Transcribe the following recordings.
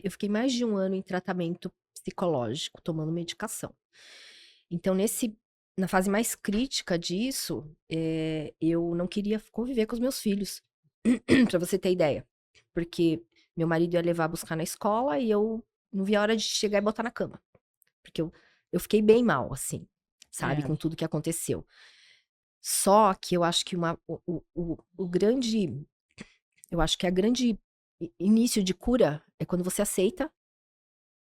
Eu fiquei mais de 1 ano em tratamento psicológico, tomando medicação. Então na fase mais crítica disso, eu não queria conviver com os meus filhos, pra você ter ideia. Porque meu marido ia levar buscar na escola e eu não via a hora de chegar e botar na cama. Porque eu fiquei bem mal, assim, sabe, É. com tudo que aconteceu. Só que eu acho que o grande eu acho que a grande início de cura é quando você aceita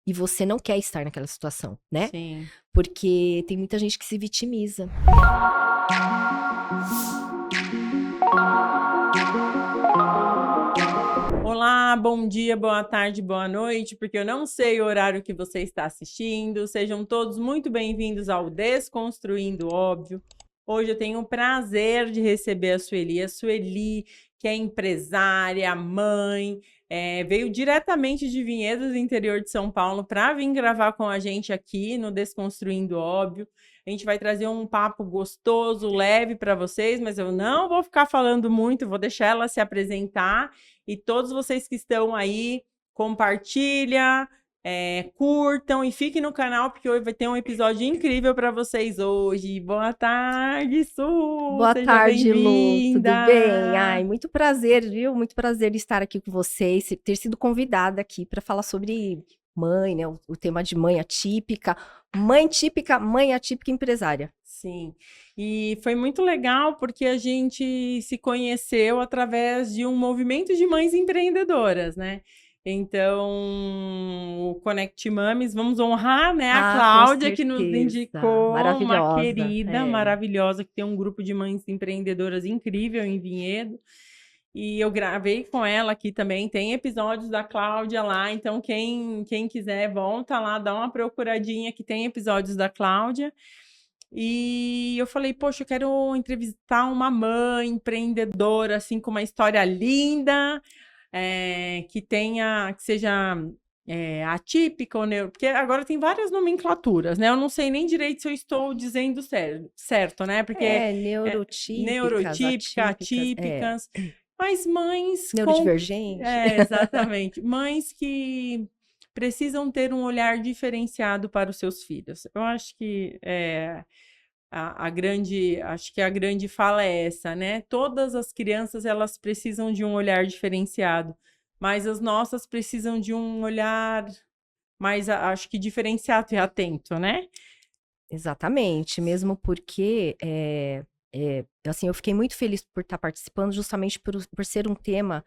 e você não quer estar naquela situação, né. Sim. Porque tem muita gente que se vitimiza. Olá, bom dia, boa tarde, boa noite, porque eu não sei o horário que você está assistindo. Sejam todos muito bem-vindos ao Desconstruindo Óbvio. Hoje eu tenho o prazer de receber a Sueli, que é empresária, mãe, veio diretamente de Vinhedos, interior de São Paulo, para vir gravar com a gente aqui no Desconstruindo Óbvio. A gente vai trazer um papo gostoso, leve para vocês, mas eu não vou ficar falando muito, vou deixar ela se apresentar. E todos vocês que estão aí, compartilha, curtam e fiquem no canal, porque hoje vai ter um episódio incrível para vocês hoje. Boa tarde, Su! Boa Seja tarde, Lu, tudo bem? bem-vinda! Ai, muito prazer, viu? Muito prazer estar aqui com vocês, ter sido convidada aqui para falar sobre mãe, né? O tema de mãe típica, mãe atípica empresária. Sim, e foi muito legal porque a gente se conheceu através de um movimento de mães empreendedoras, né? Então, o Connect Mames, vamos honrar, né, a Ah, com Cláudia, que nos certeza. indicou, uma Maravilhosa. querida, É. maravilhosa, que tem um grupo de mães empreendedoras incrível em Vinhedo. E eu gravei com ela aqui também, tem episódios da Cláudia lá, então quem quiser, volta lá, dá uma procuradinha que tem episódios da Cláudia. E eu falei, poxa, eu quero entrevistar uma mãe empreendedora, assim, com uma história linda, que seja atípica ou porque agora tem várias nomenclaturas, né? Eu não sei nem direito se eu estou dizendo certo, né? Porque Neurotípicas, neurotípica, atípicas, atípicas, mas mães neurodivergente. exatamente, mães que precisam ter um olhar diferenciado para os seus filhos. Eu acho que acho que a grande fala é essa, né? Todas as crianças, elas precisam de um olhar diferenciado, mas as nossas precisam de um olhar mais, acho que diferenciado e atento, né? Exatamente, mesmo porque, assim, eu fiquei muito feliz por estar participando justamente por ser um tema,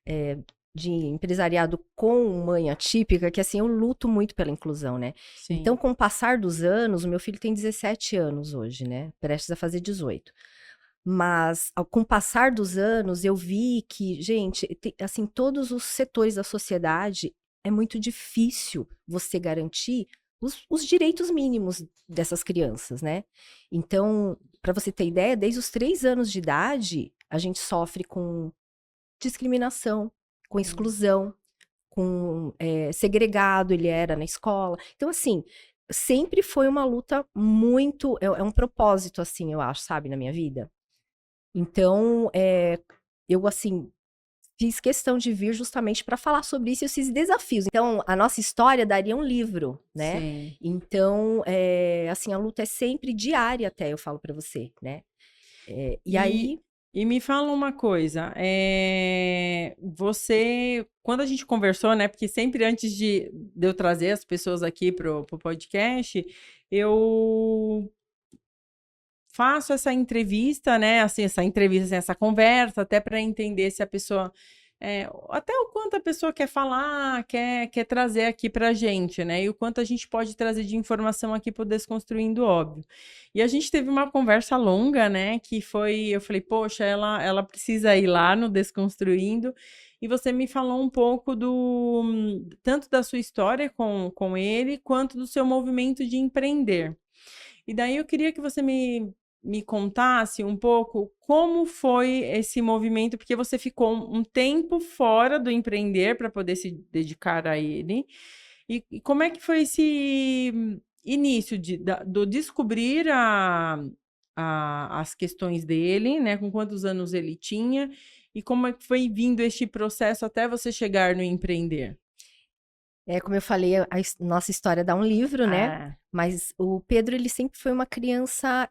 eh, de empresariado com mãe atípica, que assim, eu luto muito pela inclusão, né. Então, Sim. com o passar dos anos, o meu filho tem 17 anos hoje, né, prestes a fazer 18. Mas, com o passar dos anos, eu vi que, gente, assim, todos os setores da sociedade, é muito difícil você garantir os direitos mínimos dessas crianças, né. Então, para você ter ideia, desde os 3 anos de idade, a gente sofre com discriminação, com Hum. exclusão, com, segregado ele era na escola. Então, assim, sempre foi uma luta muito é um propósito, assim, eu acho, sabe, na minha vida. Então, eu, assim, fiz questão de vir justamente para falar sobre isso e esses desafios. Então, a nossa história daria um livro, né. Sim. Então, assim, a luta é sempre diária até, eu falo para você, né. E E, aí e me fala uma coisa, você, quando a gente conversou, né? Porque sempre antes de eu trazer as pessoas aqui pro podcast, eu faço essa entrevista, né? Assim, assim, essa conversa, até para entender se a pessoa. Até o quanto a pessoa quer falar, quer trazer aqui para gente, né? E o quanto a gente pode trazer de informação aqui para o Desconstruindo Óbvio. E a gente teve uma conversa longa, né? Que foi, eu falei, poxa, ela precisa ir lá no Desconstruindo. E você me falou um pouco tanto da sua história com ele, quanto do seu movimento de empreender. E daí eu queria que você me contasse um pouco como foi esse movimento, porque você ficou um tempo fora do empreender para poder se dedicar a ele. E como é que foi esse início do descobrir as questões dele, né? Com quantos anos ele tinha, e como é que foi vindo este processo até você chegar no empreender? Como eu falei, nossa história dá um livro, né? Ah, Mas o Pedro, ele sempre foi uma criança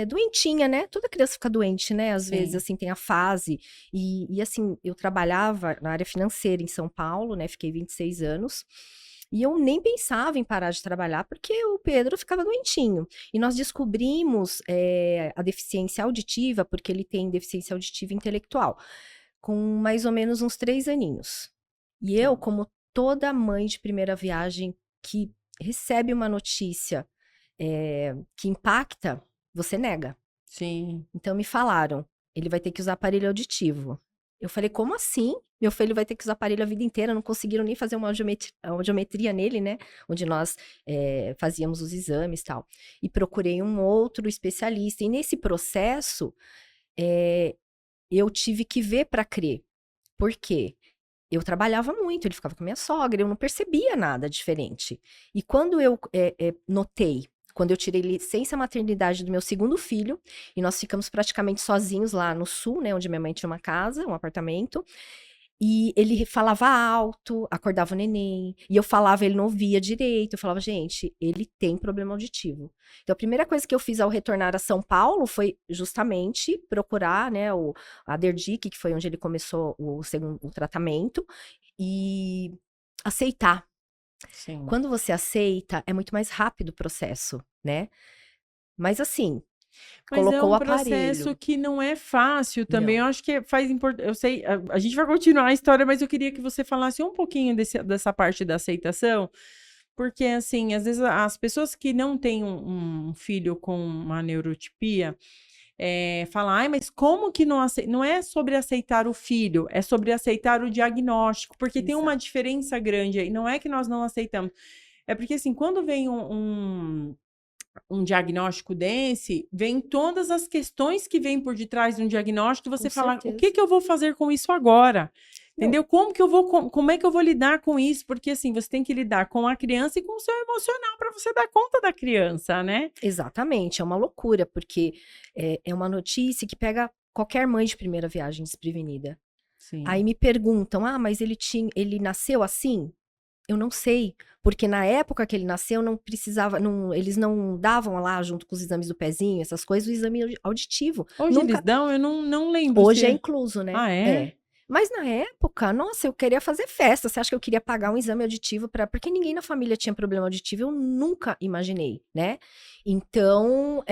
doentinha, né? Toda criança fica doente, né? Às vezes, sim. assim, tem a fase. E assim, eu trabalhava na área financeira em São Paulo, né? Fiquei 26 anos. E eu nem pensava em parar de trabalhar porque o Pedro ficava doentinho. E nós descobrimos a deficiência auditiva, porque ele tem deficiência auditiva intelectual, com mais ou menos uns 3 aninhos. E eu, Tá. como toda mãe de primeira viagem que recebe uma notícia que impacta, você nega. Sim. Então me falaram, ele vai ter que usar aparelho auditivo. Eu falei, como assim? Meu filho vai ter que usar aparelho a vida inteira, não conseguiram nem fazer uma audiometria nele, né? Onde nós fazíamos os exames e tal. E procurei um outro especialista. E nesse processo, eu tive que ver para crer. Por quê? Eu trabalhava muito, ele ficava com a minha sogra, eu não percebia nada diferente. E quando eu notei, quando eu tirei licença maternidade do meu segundo filho, e nós ficamos praticamente sozinhos lá no sul, né, onde minha mãe tinha uma casa, um apartamento, e ele falava alto, acordava o neném, e eu falava, ele não ouvia direito. Eu falava, gente, ele tem problema auditivo. Então, a primeira coisa que eu fiz ao retornar a São Paulo foi justamente procurar, né, a Derdic, que foi onde ele começou o tratamento, e aceitar. Sim. Quando você aceita, é muito mais rápido o processo, né? Mas assim, Mas é colocou o um processo aparelho. que não é fácil também. Eu Não. acho que faz importante. Eu sei, a gente vai continuar a história, mas eu queria que você falasse um pouquinho dessa parte da aceitação, porque, assim, às vezes as pessoas que não têm um filho com uma neurotipia falam, ai, mas como que não aceita? Não é sobre aceitar o filho, é sobre aceitar o diagnóstico, porque tem uma Exato. diferença grande aí. Não é que nós não aceitamos. É porque, assim, quando vem um diagnóstico desse, vem todas as questões que vêm por detrás de um diagnóstico, e Com você fala, o certeza. que que eu vou fazer com isso agora? Não, Entendeu? Como é que eu vou lidar com isso? Porque assim, você tem que lidar com a criança e com o seu emocional para você dar conta da criança, né? exatamente, é uma loucura, porque é uma notícia que pega qualquer mãe de primeira viagem desprevenida. Aí Sim. me perguntam, mas ele nasceu assim? Eu não sei, porque na época que ele nasceu não precisava, eles não davam lá junto com os exames do pezinho, essas coisas, o exame auditivo. Hoje eles Nunca, dão, eu não lembro hoje é se. incluso, né? Ah, é? É. Mas na época, nossa, eu queria fazer festa. Você acha que eu queria pagar um exame auditivo para? Porque ninguém na família tinha problema auditivo, eu nunca imaginei, né? Então,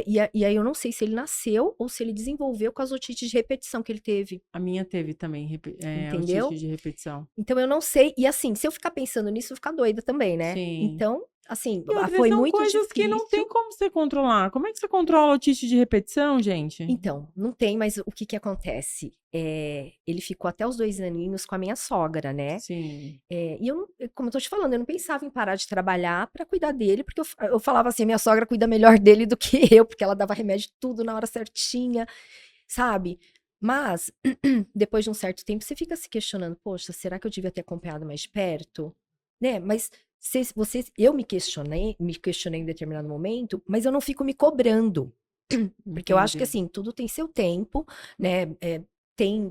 e aí eu não sei se ele nasceu ou se ele desenvolveu com as otites de repetição que ele teve, A minha teve também, entendeu? autite de repetição. Então eu não sei. E assim, se eu ficar pensando nisso, eu vou ficar doida também, né? Sim. Então, assim, E outras foi são muito coisas que não tem difícil. como você controlar. Como é que você controla autite de repetição, gente? Então, não tem, mas o que que acontece? Ele ficou até os 2 aninhos com a minha sogra, né? Sim. E eu, como eu tô te falando, eu não pensava em parar de trabalhar para cuidar dele, porque eu falava assim, minha sogra cuida melhor dele do que eu, porque ela dava remédio tudo na hora certinha, sabe? Mas, depois de um certo tempo, você fica se questionando, poxa, será que eu devia ter acompanhado mais de perto? Né? Mas eu me questionei em determinado momento, mas eu não fico me cobrando. Porque eu acho que Entendi. assim, tudo tem seu tempo, né?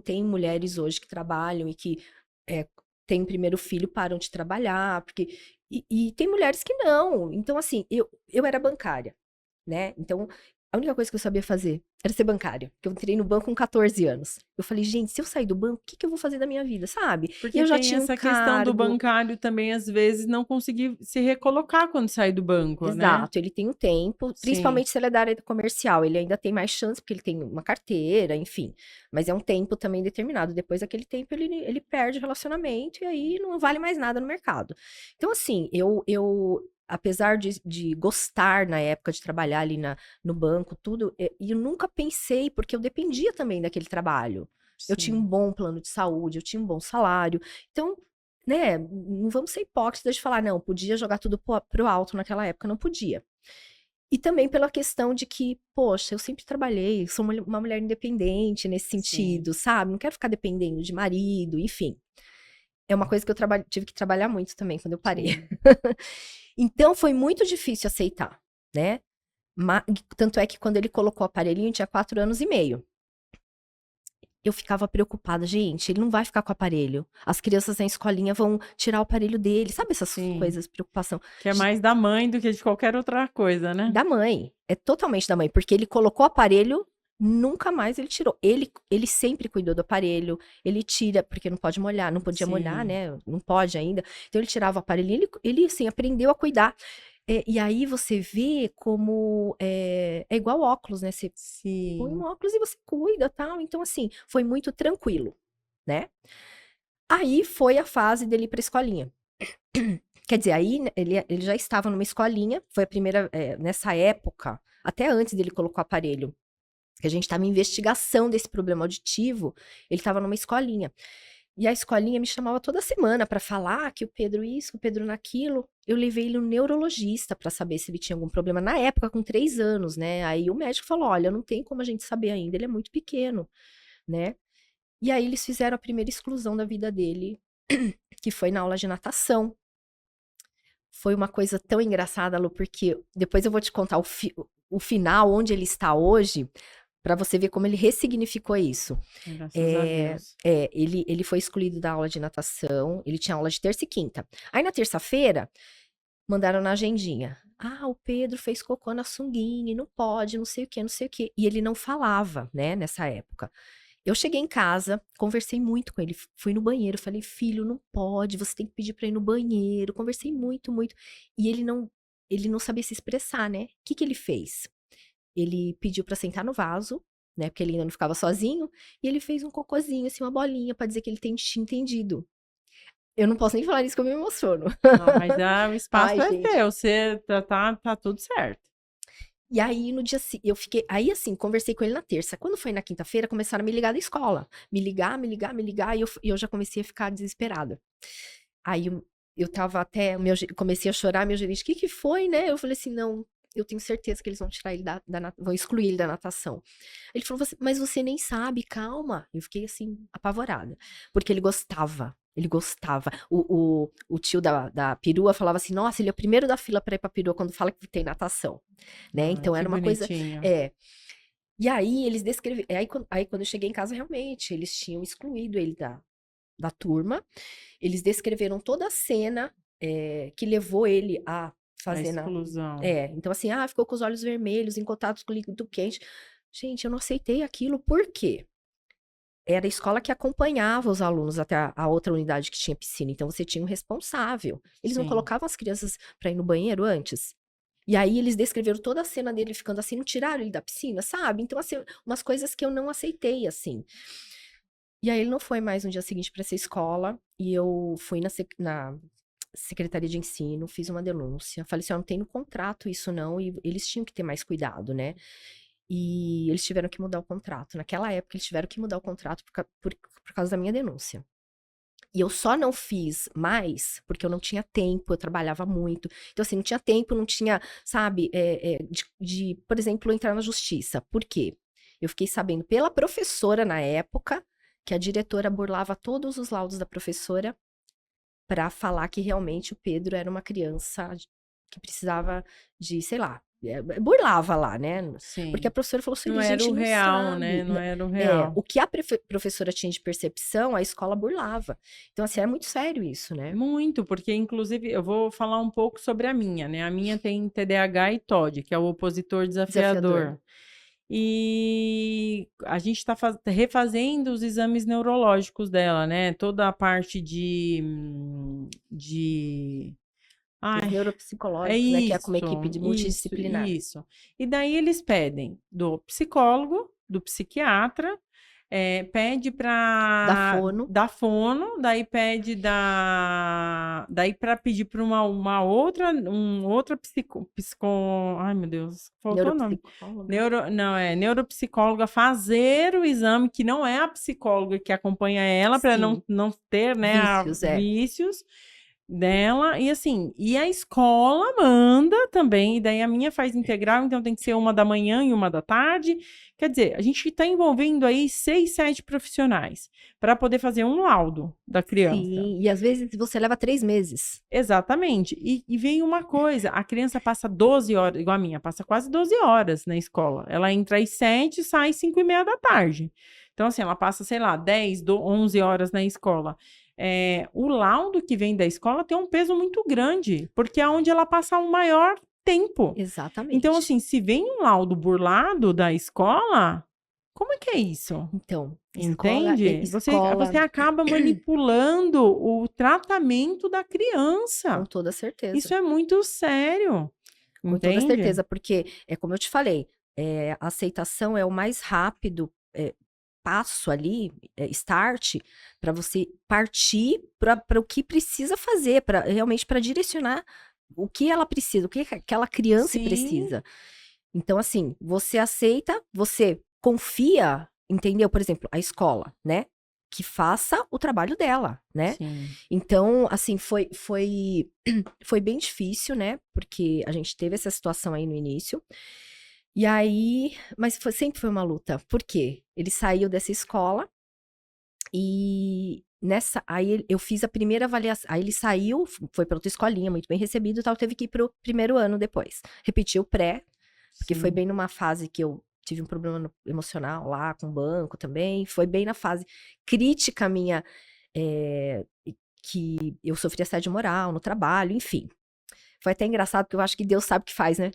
Tem mulheres hoje que trabalham e que é, têm primeiro filho, param de trabalhar, porque. E tem mulheres que não. Então, assim, eu era bancária, né? Então, a única coisa que eu sabia fazer era ser bancária. Porque eu entrei no banco com 14 anos. Eu falei, gente, se eu sair do banco, o que que eu vou fazer da minha vida, sabe? E Porque eu já tem tinha um essa questão do cargo. bancário também, às vezes, não conseguir se recolocar quando sai do banco, né? Exato, ele tem um tempo, Sim, principalmente se ele é da área comercial, ele ainda tem mais chance, porque ele tem uma carteira, enfim. Mas é um tempo também determinado. Depois daquele tempo, ele perde o relacionamento e aí não vale mais nada no mercado. Então, assim, eu apesar de gostar na época de trabalhar ali no banco, tudo, eu nunca pensei, porque eu dependia também daquele trabalho. Eu tinha um sim. bom plano de saúde, eu tinha um bom salário. Então, né, não vamos ser hipócritas de falar, não, podia jogar tudo pro alto naquela época, não podia. E também pela questão de que, poxa, eu sempre trabalhei, sou uma mulher independente nesse Sim, sentido, sabe? Não quero ficar dependendo de marido, enfim. É uma coisa que eu tive que trabalhar muito também quando eu parei. sim. Então foi muito difícil aceitar, né? Tanto é que quando ele colocou o aparelhinho, eu tinha 4 anos e meio. eu ficava preocupada. Gente, ele não vai ficar com o aparelho. As crianças na escolinha vão tirar o aparelho dele. Sabe essas Sim. coisas, preocupação? Que é mais da mãe do que de qualquer outra coisa, né? Da mãe. É totalmente da mãe. Porque ele colocou o aparelho, nunca mais ele tirou. Ele sempre cuidou do aparelho. Ele tira, porque não pode molhar. Não podia molhar, Sim. né? Não pode ainda. Então, ele tirava o aparelho. Ele assim, aprendeu a cuidar. E aí, você vê como... É igual óculos, né? Você põe um Sim. óculos e você cuida, tal. Então, assim, foi muito tranquilo, né? Aí, foi a fase dele ir pra escolinha. Quer dizer, aí ele já estava numa escolinha, foi a primeira, nessa época, até antes dele colocar o aparelho, que a gente estava em investigação desse problema auditivo, ele estava numa escolinha. E a escolinha me chamava toda semana para falar que o Pedro isso, o Pedro naquilo. Eu levei ele no neurologista para saber se ele tinha algum problema. Na época, com 3 anos, né? Aí o médico falou: olha, não tem como a gente saber ainda, ele é muito pequeno, né? E aí eles fizeram a primeira exclusão da vida dele, que foi na aula de natação. Foi uma coisa tão engraçada, Lu, porque depois eu vou te contar o final, onde ele está hoje, para você ver como ele ressignificou isso. Graças a Deus. Ele foi excluído da aula de natação, ele tinha aula de terça e quinta. Aí na terça-feira, mandaram na agendinha. Ah, o Pedro fez cocô na sunguinha, não pode, não sei o quê, não sei o quê. E ele não falava, né, nessa época. Eu cheguei em casa, conversei muito com ele, fui no banheiro, falei, filho, não pode, você tem que pedir pra ir no banheiro. Conversei muito, muito. E ele não sabia se expressar, né? O que que ele fez? Ele pediu pra sentar no vaso, né? Porque ele ainda não ficava sozinho. E ele fez um cocôzinho, assim, uma bolinha, pra dizer que ele tinha entendido. Eu não posso nem falar isso que eu me emociono. Não, mas o espaço Ai, é gente. seu, você tá tudo certo. E aí, no dia eu fiquei. Aí, assim, conversei com ele na terça. Quando foi na quinta-feira, começaram a me ligar da escola. Me ligar, me ligar, me ligar. E eu já comecei a ficar desesperada. Aí eu tava até. Comecei a chorar, meu gerente, o que que foi, né? Eu falei assim: não, eu tenho certeza que eles vão tirar ele vão excluir ele da natação. Ele falou, mas você nem sabe, calma. Eu fiquei assim, apavorada. Porque ele gostava. Ele gostava. O tio da perua falava assim: nossa, ele é o primeiro da fila pra ir pra perua quando fala que tem natação. Né? Ai, Então que era uma coisa. bonitinho. E aí eles descreveram. Aí quando eu cheguei em casa, realmente, eles tinham excluído ele da turma. Eles descreveram toda a cena que levou ele a A fazer exclusão. então assim, ficou com os olhos vermelhos, em contato com o líquido quente. Gente, eu não aceitei aquilo, por quê? Era a escola que acompanhava os alunos até a outra unidade que tinha piscina, então você tinha um responsável. Eles não Sim. colocavam as crianças para ir no banheiro antes? E aí eles descreveram toda a cena dele ficando assim, não tiraram ele da piscina, sabe? Então, assim, umas coisas que eu não aceitei, assim. E aí ele não foi mais no dia seguinte para essa escola, e eu fui na Secretaria de Ensino, fiz uma denúncia, falei assim, não tem no contrato isso não, e eles tinham que ter mais cuidado, né? E eles tiveram que mudar o contrato. Naquela época, eles tiveram que mudar o contrato por causa da minha denúncia. E eu só não fiz mais porque eu não tinha tempo, eu trabalhava muito. Então, assim, não tinha tempo, não tinha, sabe, por exemplo, entrar na justiça. Por quê? Eu fiquei sabendo pela professora na época que a diretora burlava todos os laudos da professora para falar que realmente o Pedro era uma criança que precisava de, sei lá, burlava lá, né? Sim. Porque a professora falou assim, Não gente, era o não real, sabe. né? Não era o real. O que a professora tinha de percepção, a escola burlava. Então, assim, é muito sério isso, né? Muito, porque inclusive eu vou falar um pouco sobre a minha, né? A minha tem TDAH e TOD, que é o opositor desafiador. E a gente está refazendo os exames neurológicos dela, né? Toda a parte de... Os Ai, neuropsicológicos, né? Que é com uma equipe isso, multidisciplinar. isso. E daí eles pedem do psicólogo, do psiquiatra, pede para da fono, daí pede daí para pedir para uma outra ai meu Deus, faltou o nome. Neuropsicóloga fazer o exame, que não é a psicóloga que acompanha ela para não ter, né, vícios dela, e assim, e a escola manda também, e daí a minha faz integral, então tem que ser 1 da manhã e 1 da tarde. Quer dizer, a gente está envolvendo aí 6, 7 profissionais para poder fazer um laudo da criança. Sim, e às vezes você leva 3 meses. Exatamente. E vem uma coisa, a criança passa 12 horas, igual a minha, passa quase 12 horas na escola. Ela entra às 7, sai às 5:30 da tarde. Então, assim, ela passa, sei lá, 10, 11 horas na escola. O laudo que vem da escola tem um peso muito grande, porque é onde ela passa o maior tempo. Exatamente. Então, assim, se vem um laudo burlado da escola, como é que é isso? Então, Entende? Você acaba manipulando o tratamento da criança. Com toda certeza. Isso é muito sério. Com Entende? toda certeza, porque, como eu te falei, a aceitação é o mais rápido passo ali, start, para você partir para o que precisa fazer, realmente para direcionar o que ela precisa, o que aquela criança Sim. precisa. Então, assim, você aceita, você confia, entendeu? Por exemplo, a escola, né? Que faça o trabalho dela, né? Sim. Então, assim, foi bem difícil, né? Porque a gente teve essa situação aí no início. E aí, mas sempre foi uma luta. Por quê? Ele saiu dessa escola e aí eu fiz a primeira avaliação. Aí ele saiu, foi para outra escolinha, muito bem recebido e tal, teve que ir pro primeiro ano depois. Repetiu o pré, porque foi bem numa fase que eu tive um problema emocional lá com o banco também. Foi bem na fase crítica minha, que eu sofri assédio moral no trabalho, enfim. Foi até engraçado, porque eu acho que Deus sabe o que faz, né?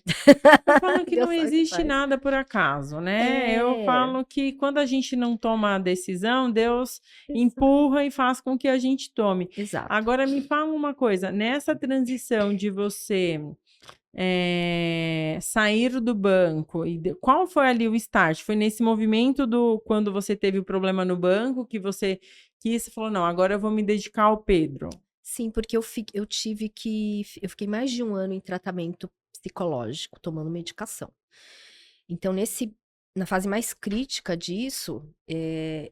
Eu falo que não existe nada por acaso, né? Eu falo que quando a gente não toma a decisão, Deus empurra e faz com que a gente tome. Exato. Agora, me fala uma coisa. Nessa transição de você sair do banco, qual foi ali o start? Foi nesse movimento quando você teve o problema no banco, que você falou, não, agora eu vou me dedicar ao Pedro. Sim, porque eu fiquei mais de 1 ano em tratamento psicológico, tomando medicação. Então, na fase mais crítica disso,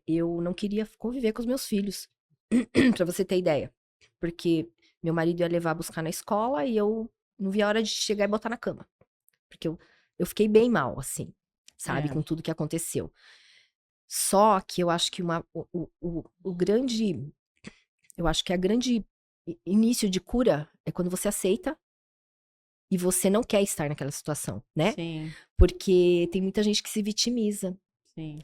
eu não queria conviver com os meus filhos, pra você ter ideia. Porque meu marido ia levar a buscar na escola e eu não via a hora de chegar e botar na cama. Porque eu fiquei bem mal, assim, sabe? Com tudo que aconteceu. Só que eu acho que eu acho que a grande início de cura é quando você aceita e você não quer estar naquela situação, né? Sim. Porque tem muita gente que se vitimiza. Sim.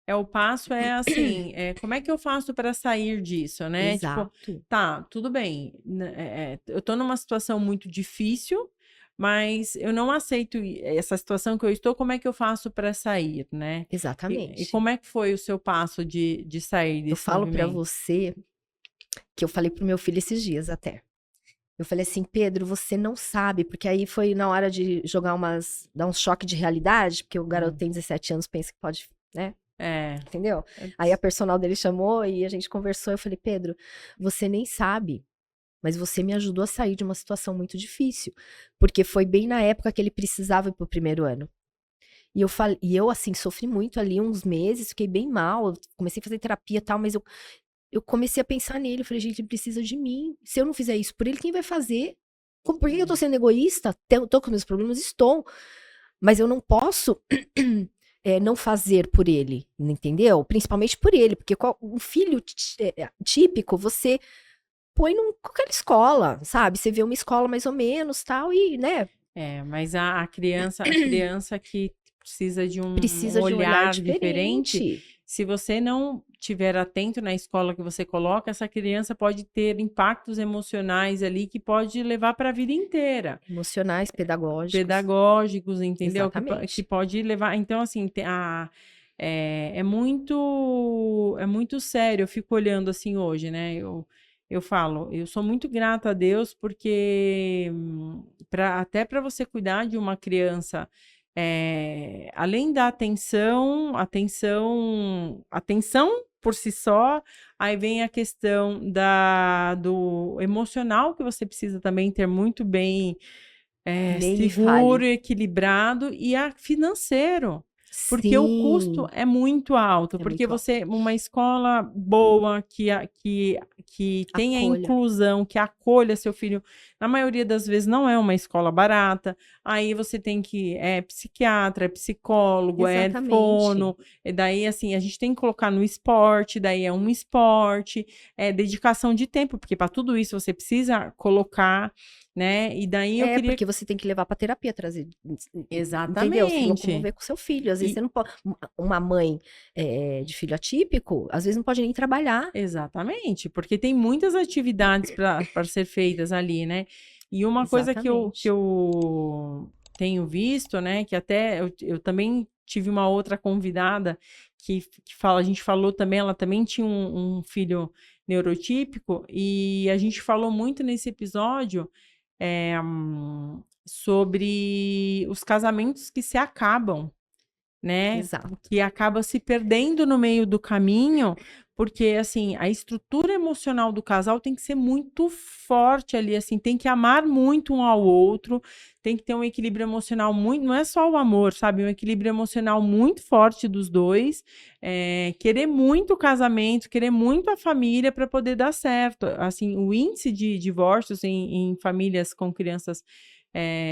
O passo é assim, como é que eu faço para sair disso, né? Exato. Tipo, tá, tudo bem, eu tô numa situação muito difícil, mas eu não aceito essa situação que eu estou, como é que eu faço para sair, né? Exatamente. E como é que foi o seu passo de sair desse Eu falo para movimento? você que eu falei pro meu filho esses dias até. Eu falei assim, Pedro, você não sabe, porque aí foi na hora de dar um choque de realidade, porque o garoto tem 17 anos, pensa que pode, né? Entendeu? Aí a personal dele chamou e a gente conversou, eu falei, Pedro, você nem sabe, mas você me ajudou a sair de uma situação muito difícil, porque foi bem na época que ele precisava ir pro primeiro ano. E eu assim, sofri muito ali uns meses, fiquei bem mal, comecei a fazer terapia e tal, mas eu comecei a pensar nele, eu falei, gente, ele precisa de mim. Se eu não fizer isso por ele, quem vai fazer? Por que eu tô sendo egoísta? Tô com meus problemas? Estou. Mas eu não posso não fazer por ele, entendeu? Principalmente por ele, porque um filho típico, você põe em qualquer escola, sabe? Você vê uma escola mais ou menos, tal, e, né? Mas a criança que precisa de um olhar diferente. Se você não estiver atento na escola que você coloca, essa criança pode ter impactos emocionais ali que pode levar para a vida inteira. Emocionais, pedagógicos. Pedagógicos, entendeu? Exatamente. Que pode levar. Então, assim, é muito sério. Eu fico olhando assim hoje, né? Eu falo, eu sou muito grata a Deus porque até para você cuidar de uma criança, além da atenção por si só, aí vem a questão do emocional que você precisa também ter muito bem seguro, equilibrado, e financeiro. Porque o custo é muito alto. Porque uma escola boa, que tenha inclusão, que acolha seu filho, na maioria das vezes não é uma escola barata. Aí você tem que psiquiatra, psicólogo, fono. E daí, assim, a gente tem que colocar no esporte, daí é um esporte, dedicação de tempo, porque para tudo isso você precisa colocar, né? E daí eu queria... porque você tem que levar pra terapia, trazer. Exatamente. Entendeu? Se locomover com seu filho. Às vezes você não pode. Uma mãe de filho atípico, às vezes não pode nem trabalhar. Exatamente, porque tem muitas atividades para ser feitas ali, né? E uma coisa que Exatamente. eu tenho visto, né, que até eu também tive uma outra convidada que fala, a gente falou também, ela também tinha um filho neurotípico, e a gente falou muito nesse episódio sobre os casamentos que se acabam, né? Exato. Que acaba se perdendo no meio do caminho, porque assim, a estrutura emocional do casal tem que ser muito forte ali, assim, tem que amar muito um ao outro, tem que ter um equilíbrio emocional muito, não é só o amor, sabe? Um equilíbrio emocional muito forte dos dois, querer muito o casamento, querer muito a família para poder dar certo. Assim, o índice de divórcios em famílias com crianças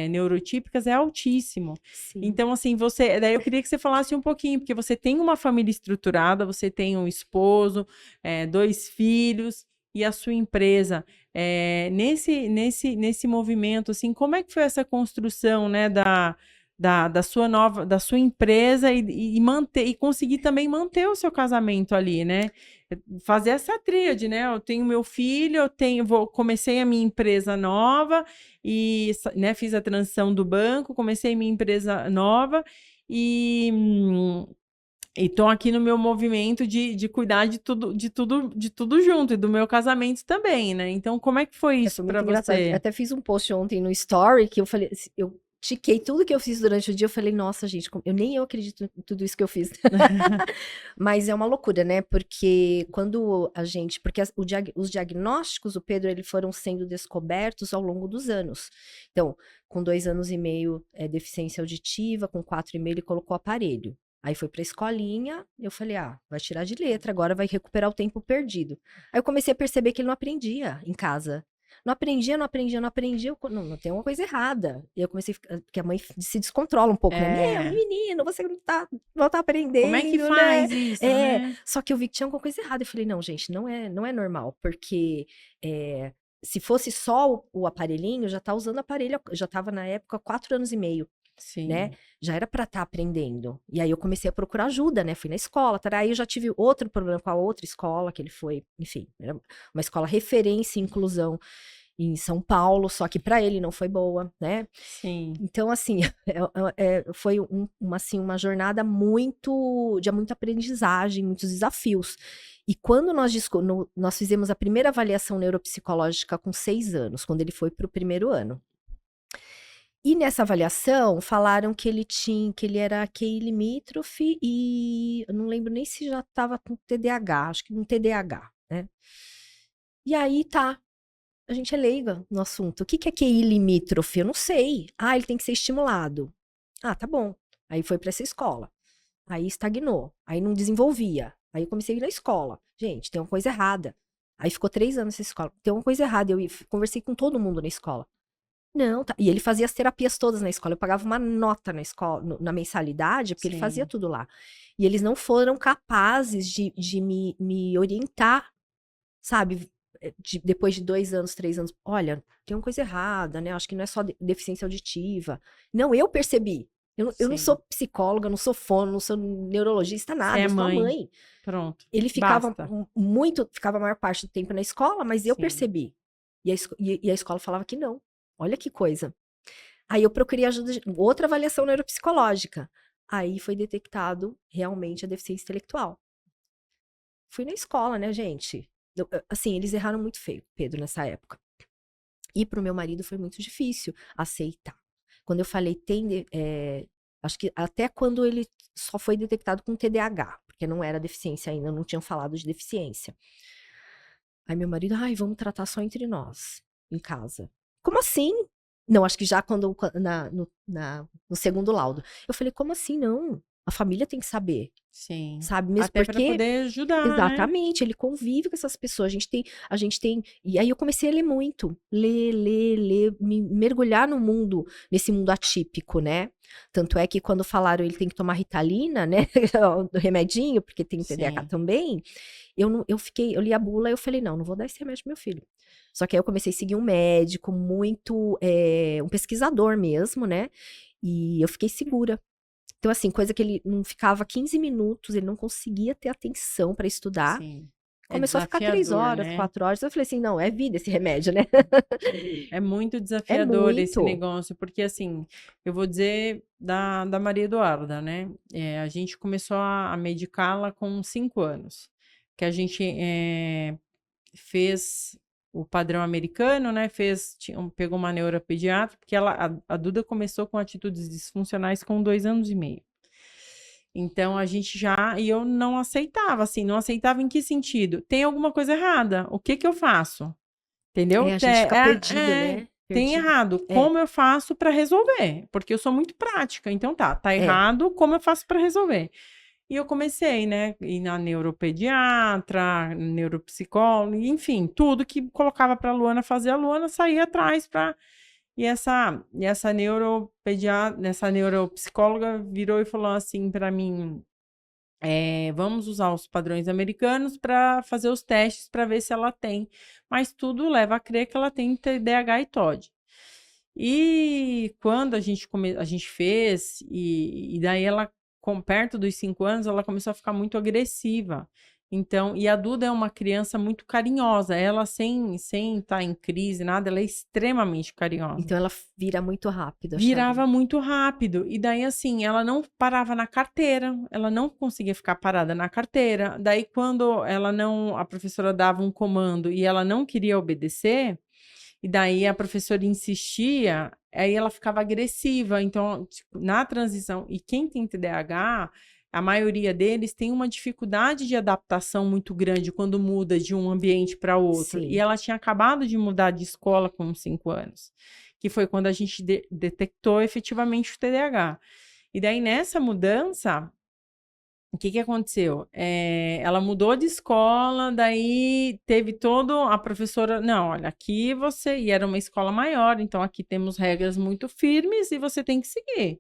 neurotípicas é altíssimo. Sim. Então, assim, daí eu queria que você falasse um pouquinho, porque você tem uma família estruturada, você tem um esposo, 2 filhos e a sua empresa. Nesse movimento, assim, como é que foi essa construção, né, da sua empresa e manter e conseguir também manter o seu casamento ali, né? Fazer essa tríade, né? Eu tenho meu filho, comecei a minha empresa nova e, né, fiz a transição do banco, comecei minha empresa nova e estou aqui no meu movimento de cuidar de tudo junto, e do meu casamento também, né? Então, como é que foi isso Foi para muito engraçado. Eu você? até fiz um post ontem no Story que eu falei, eu tiquei tudo que eu fiz durante o dia. Eu falei, nossa, gente, nem eu acredito em tudo isso que eu fiz. Mas é uma loucura, né? Porque quando a gente. Porque os diagnósticos do Pedro eles foram sendo descobertos ao longo dos anos. Então, com 2 anos e meio deficiência auditiva, com 4 e meio ele colocou o aparelho. Aí foi pra escolinha, eu falei, vai tirar de letra, agora vai recuperar o tempo perdido. Aí eu comecei a perceber que ele não aprendia em casa. Não aprendia, não aprendia, não aprendia. Não tem uma coisa errada. E eu comecei a ficar, porque a mãe se descontrola um pouco, né? Meu É, menino, você não tá como é que aprendendo, né? faz isso, né? Só que eu vi que tinha alguma coisa errada. Eu falei, não, gente, não é normal, porque se fosse só o aparelhinho, já tá usando aparelho, já tava na época 4 anos e meio, né? Sim. Já era para estar aprendendo. E aí eu comecei a procurar ajuda, né? Fui na escola, aí eu já tive outro problema com a outra escola, que ele foi, enfim, era uma escola referência em inclusão em São Paulo, só que para ele não foi boa, né? Sim. Então, assim, foi assim, uma jornada de muita aprendizagem, muitos desafios. E quando nós fizemos a primeira avaliação neuropsicológica com 6 anos, quando ele foi para o primeiro ano. E nessa avaliação falaram que ele era QI limítrofe e eu não lembro nem se já estava com TDAH, acho que um TDAH, né? E aí a gente é leiga no assunto. O que é QI limítrofe? Eu não sei. Ele tem que ser estimulado. Tá bom. Aí foi para essa escola. Aí estagnou. Aí não desenvolvia. Aí eu comecei a ir na escola. Gente, tem uma coisa errada. Aí ficou 3 anos nessa escola. Tem uma coisa errada. Eu conversei com todo mundo na escola. Não, tá. E ele fazia as terapias todas na escola. Eu pagava uma nota na escola, na mensalidade, porque ele fazia Sim. tudo lá. E eles não foram capazes de me orientar, sabe? Depois de 2 anos, 3 anos. Olha, tem uma coisa errada, né? Acho que não é só deficiência auditiva. Não, eu percebi. Eu não sou Sim. psicóloga, não sou fono, não sou neurologista, Você nada. é Eu sou a mãe. mãe. Pronto. Ele ficava Basta. ficava a maior parte do tempo na escola, mas eu Sim. percebi. E a escola falava que não. Olha que coisa. Aí eu procurei ajuda outra avaliação neuropsicológica. Aí foi detectado realmente a deficiência intelectual. Fui na escola, né, gente? Assim, eles erraram muito feio, Pedro, nessa época. E pro meu marido foi muito difícil aceitar. Quando eu falei, acho que até quando ele só foi detectado com TDAH, porque não era deficiência ainda, não tinham falado de deficiência. Aí meu marido, vamos tratar só entre nós, em casa. Como assim? Não, acho que já no segundo laudo. Eu falei, como assim não? A família tem que saber, Sim. sabe? Mesmo Até para porque, poder ajudar, né? exatamente, ele convive com essas pessoas. A gente tem, e aí eu comecei a ler muito, ler, me mergulhar nesse mundo atípico, né? Tanto é que quando falaram ele tem que tomar Ritalina, né? Do remedinho, porque tem TDAH Sim. também. Eu li a bula e eu falei, não vou dar esse remédio pro meu filho. Só que aí eu comecei a seguir um médico um pesquisador mesmo, né? E eu fiquei segura. Então, assim, coisa que ele não ficava 15 minutos, ele não conseguia ter atenção para estudar. Sim. É Começou a ficar 3 desafiador, horas, né? 4 horas. Eu falei assim, não, é vida esse remédio, né? É muito É desafiador esse muito. negócio, porque assim, eu vou dizer da Maria Eduarda, né? A gente começou a medicá-la com 5 anos, que a gente fez o padrão americano, né? Pegou uma neuropediatra, porque a Duda começou com atitudes disfuncionais com 2 anos e meio. Então a gente e eu não aceitava, assim, não aceitava em que sentido? Tem alguma coisa errada, o que que eu faço? Entendeu? A gente fica perdido, né? Tem Perdido. errado. É, Como eu faço para resolver? Porque eu sou muito prática. Então tá é. errado, como eu faço para resolver? E eu comecei, né, ir na neuropediatra, neuropsicóloga, enfim, tudo que colocava para a Luana fazer, a Luana saía atrás para essa neuropediatra, essa neuropsicóloga virou e falou assim para mim: vamos usar os padrões americanos para fazer os testes para ver se ela tem. Mas tudo leva a crer que ela tem TDAH e TOD. E quando a gente fez, e daí ela, perto dos 5 anos, ela começou a ficar muito agressiva. Então, e a Duda é uma criança muito carinhosa. Ela, sem estar em crise, nada, ela é extremamente carinhosa. Então ela vira muito rápido a Virava chavinha. muito rápido. E daí, assim, ela não parava na carteira, ela não conseguia ficar parada na carteira. Daí, quando a professora dava um comando e ela não queria obedecer, e daí a professora insistia, aí ela ficava agressiva. Então, tipo, na transição, e quem tem TDAH, a maioria deles tem uma dificuldade de adaptação muito grande quando muda de um ambiente para outro. E Sim. ela tinha acabado de mudar de escola com 5 anos, que foi quando a gente detectou efetivamente o TDAH. E daí, nessa mudança, o que que aconteceu? Ela mudou de escola, daí teve todo a professora, não, olha, aqui você, e era uma escola maior, então aqui temos regras muito firmes e você tem que seguir.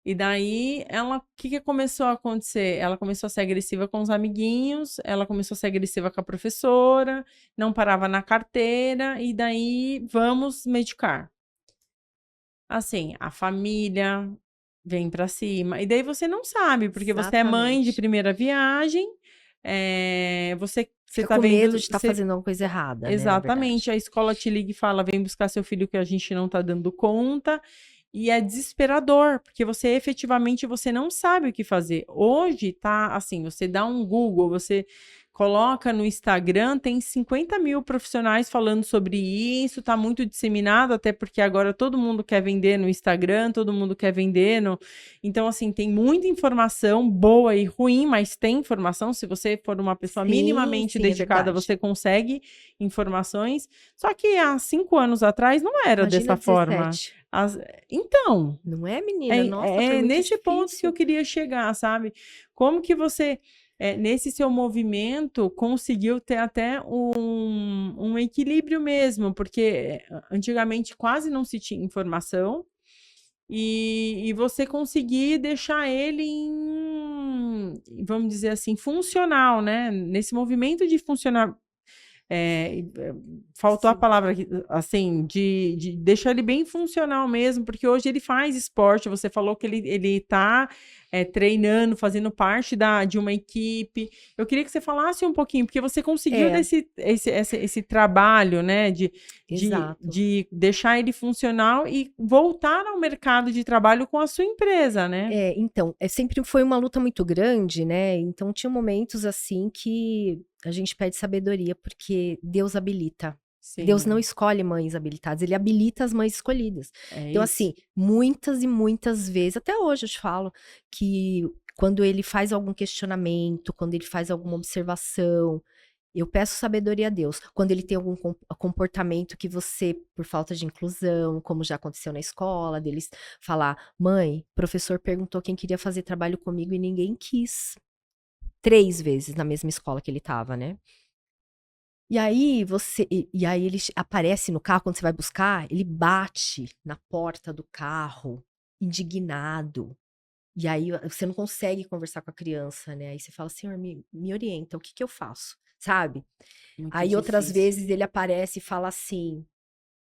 E daí o que que começou a acontecer? Ela começou a ser agressiva com os amiguinhos, ela começou a ser agressiva com a professora, não parava na carteira, e daí vamos medicar. Assim, a família vem para cima. E daí você não sabe, porque você é mãe de Exatamente. primeira viagem, você Fica tá com medo vendo. de estar fazendo alguma coisa errada, né, na Exatamente, verdade. a escola te liga e fala: vem buscar seu filho que a gente não tá dando conta. E é desesperador, porque você efetivamente você não sabe o que fazer. Hoje tá assim, você dá um Google, você coloca no Instagram, tem 50 mil profissionais falando sobre isso, tá muito disseminado, até porque agora todo mundo quer vender no Instagram, todo mundo quer vender no... Então, assim, tem muita informação boa e ruim, mas tem informação. Se você for uma pessoa Sim, minimamente sim, é dedicada, verdade. você consegue informações. Só que há 5 anos atrás não era Imagina dessa forma. 17. Então, Não é, menina? Nossa, foi é muito nesse ponto que eu difícil. queria chegar, sabe? Como que você, nesse seu movimento, conseguiu ter até um equilíbrio mesmo? Porque antigamente quase não se tinha informação e você conseguir deixar ele vamos dizer assim, funcional, né? Nesse movimento de funcionar. Faltou a Sim. palavra aqui, assim, de deixar ele bem funcional mesmo, porque hoje ele faz esporte, você falou que ele tá treinando, fazendo parte de uma equipe. Eu queria que você falasse um pouquinho, porque você conseguiu É, esse trabalho, né, exato. de deixar ele funcional e voltar ao mercado de trabalho com a sua empresa, né? Então, sempre foi uma luta muito grande, né? Então tinha momentos assim que a gente pede sabedoria, porque Deus habilita. Deus não Sim, escolhe mães habilitadas, ele habilita as mães escolhidas. é Então, isso. assim, muitas e muitas vezes, até hoje eu te falo, que quando ele faz algum questionamento, quando ele faz alguma observação, eu peço sabedoria a Deus. Quando ele tem algum comportamento que você, por falta de inclusão, como já aconteceu na escola, deles falar: mãe, professor perguntou quem queria fazer trabalho comigo e ninguém quis. 3 vezes na mesma escola que ele estava, né? E aí aí ele aparece no carro quando você vai buscar, ele bate na porta do carro, indignado. E aí você não consegue conversar com a criança, né? Aí você fala: Senhor, me orienta, o que que eu faço? Sabe? Muito Aí outras difícil. vezes ele aparece e fala assim: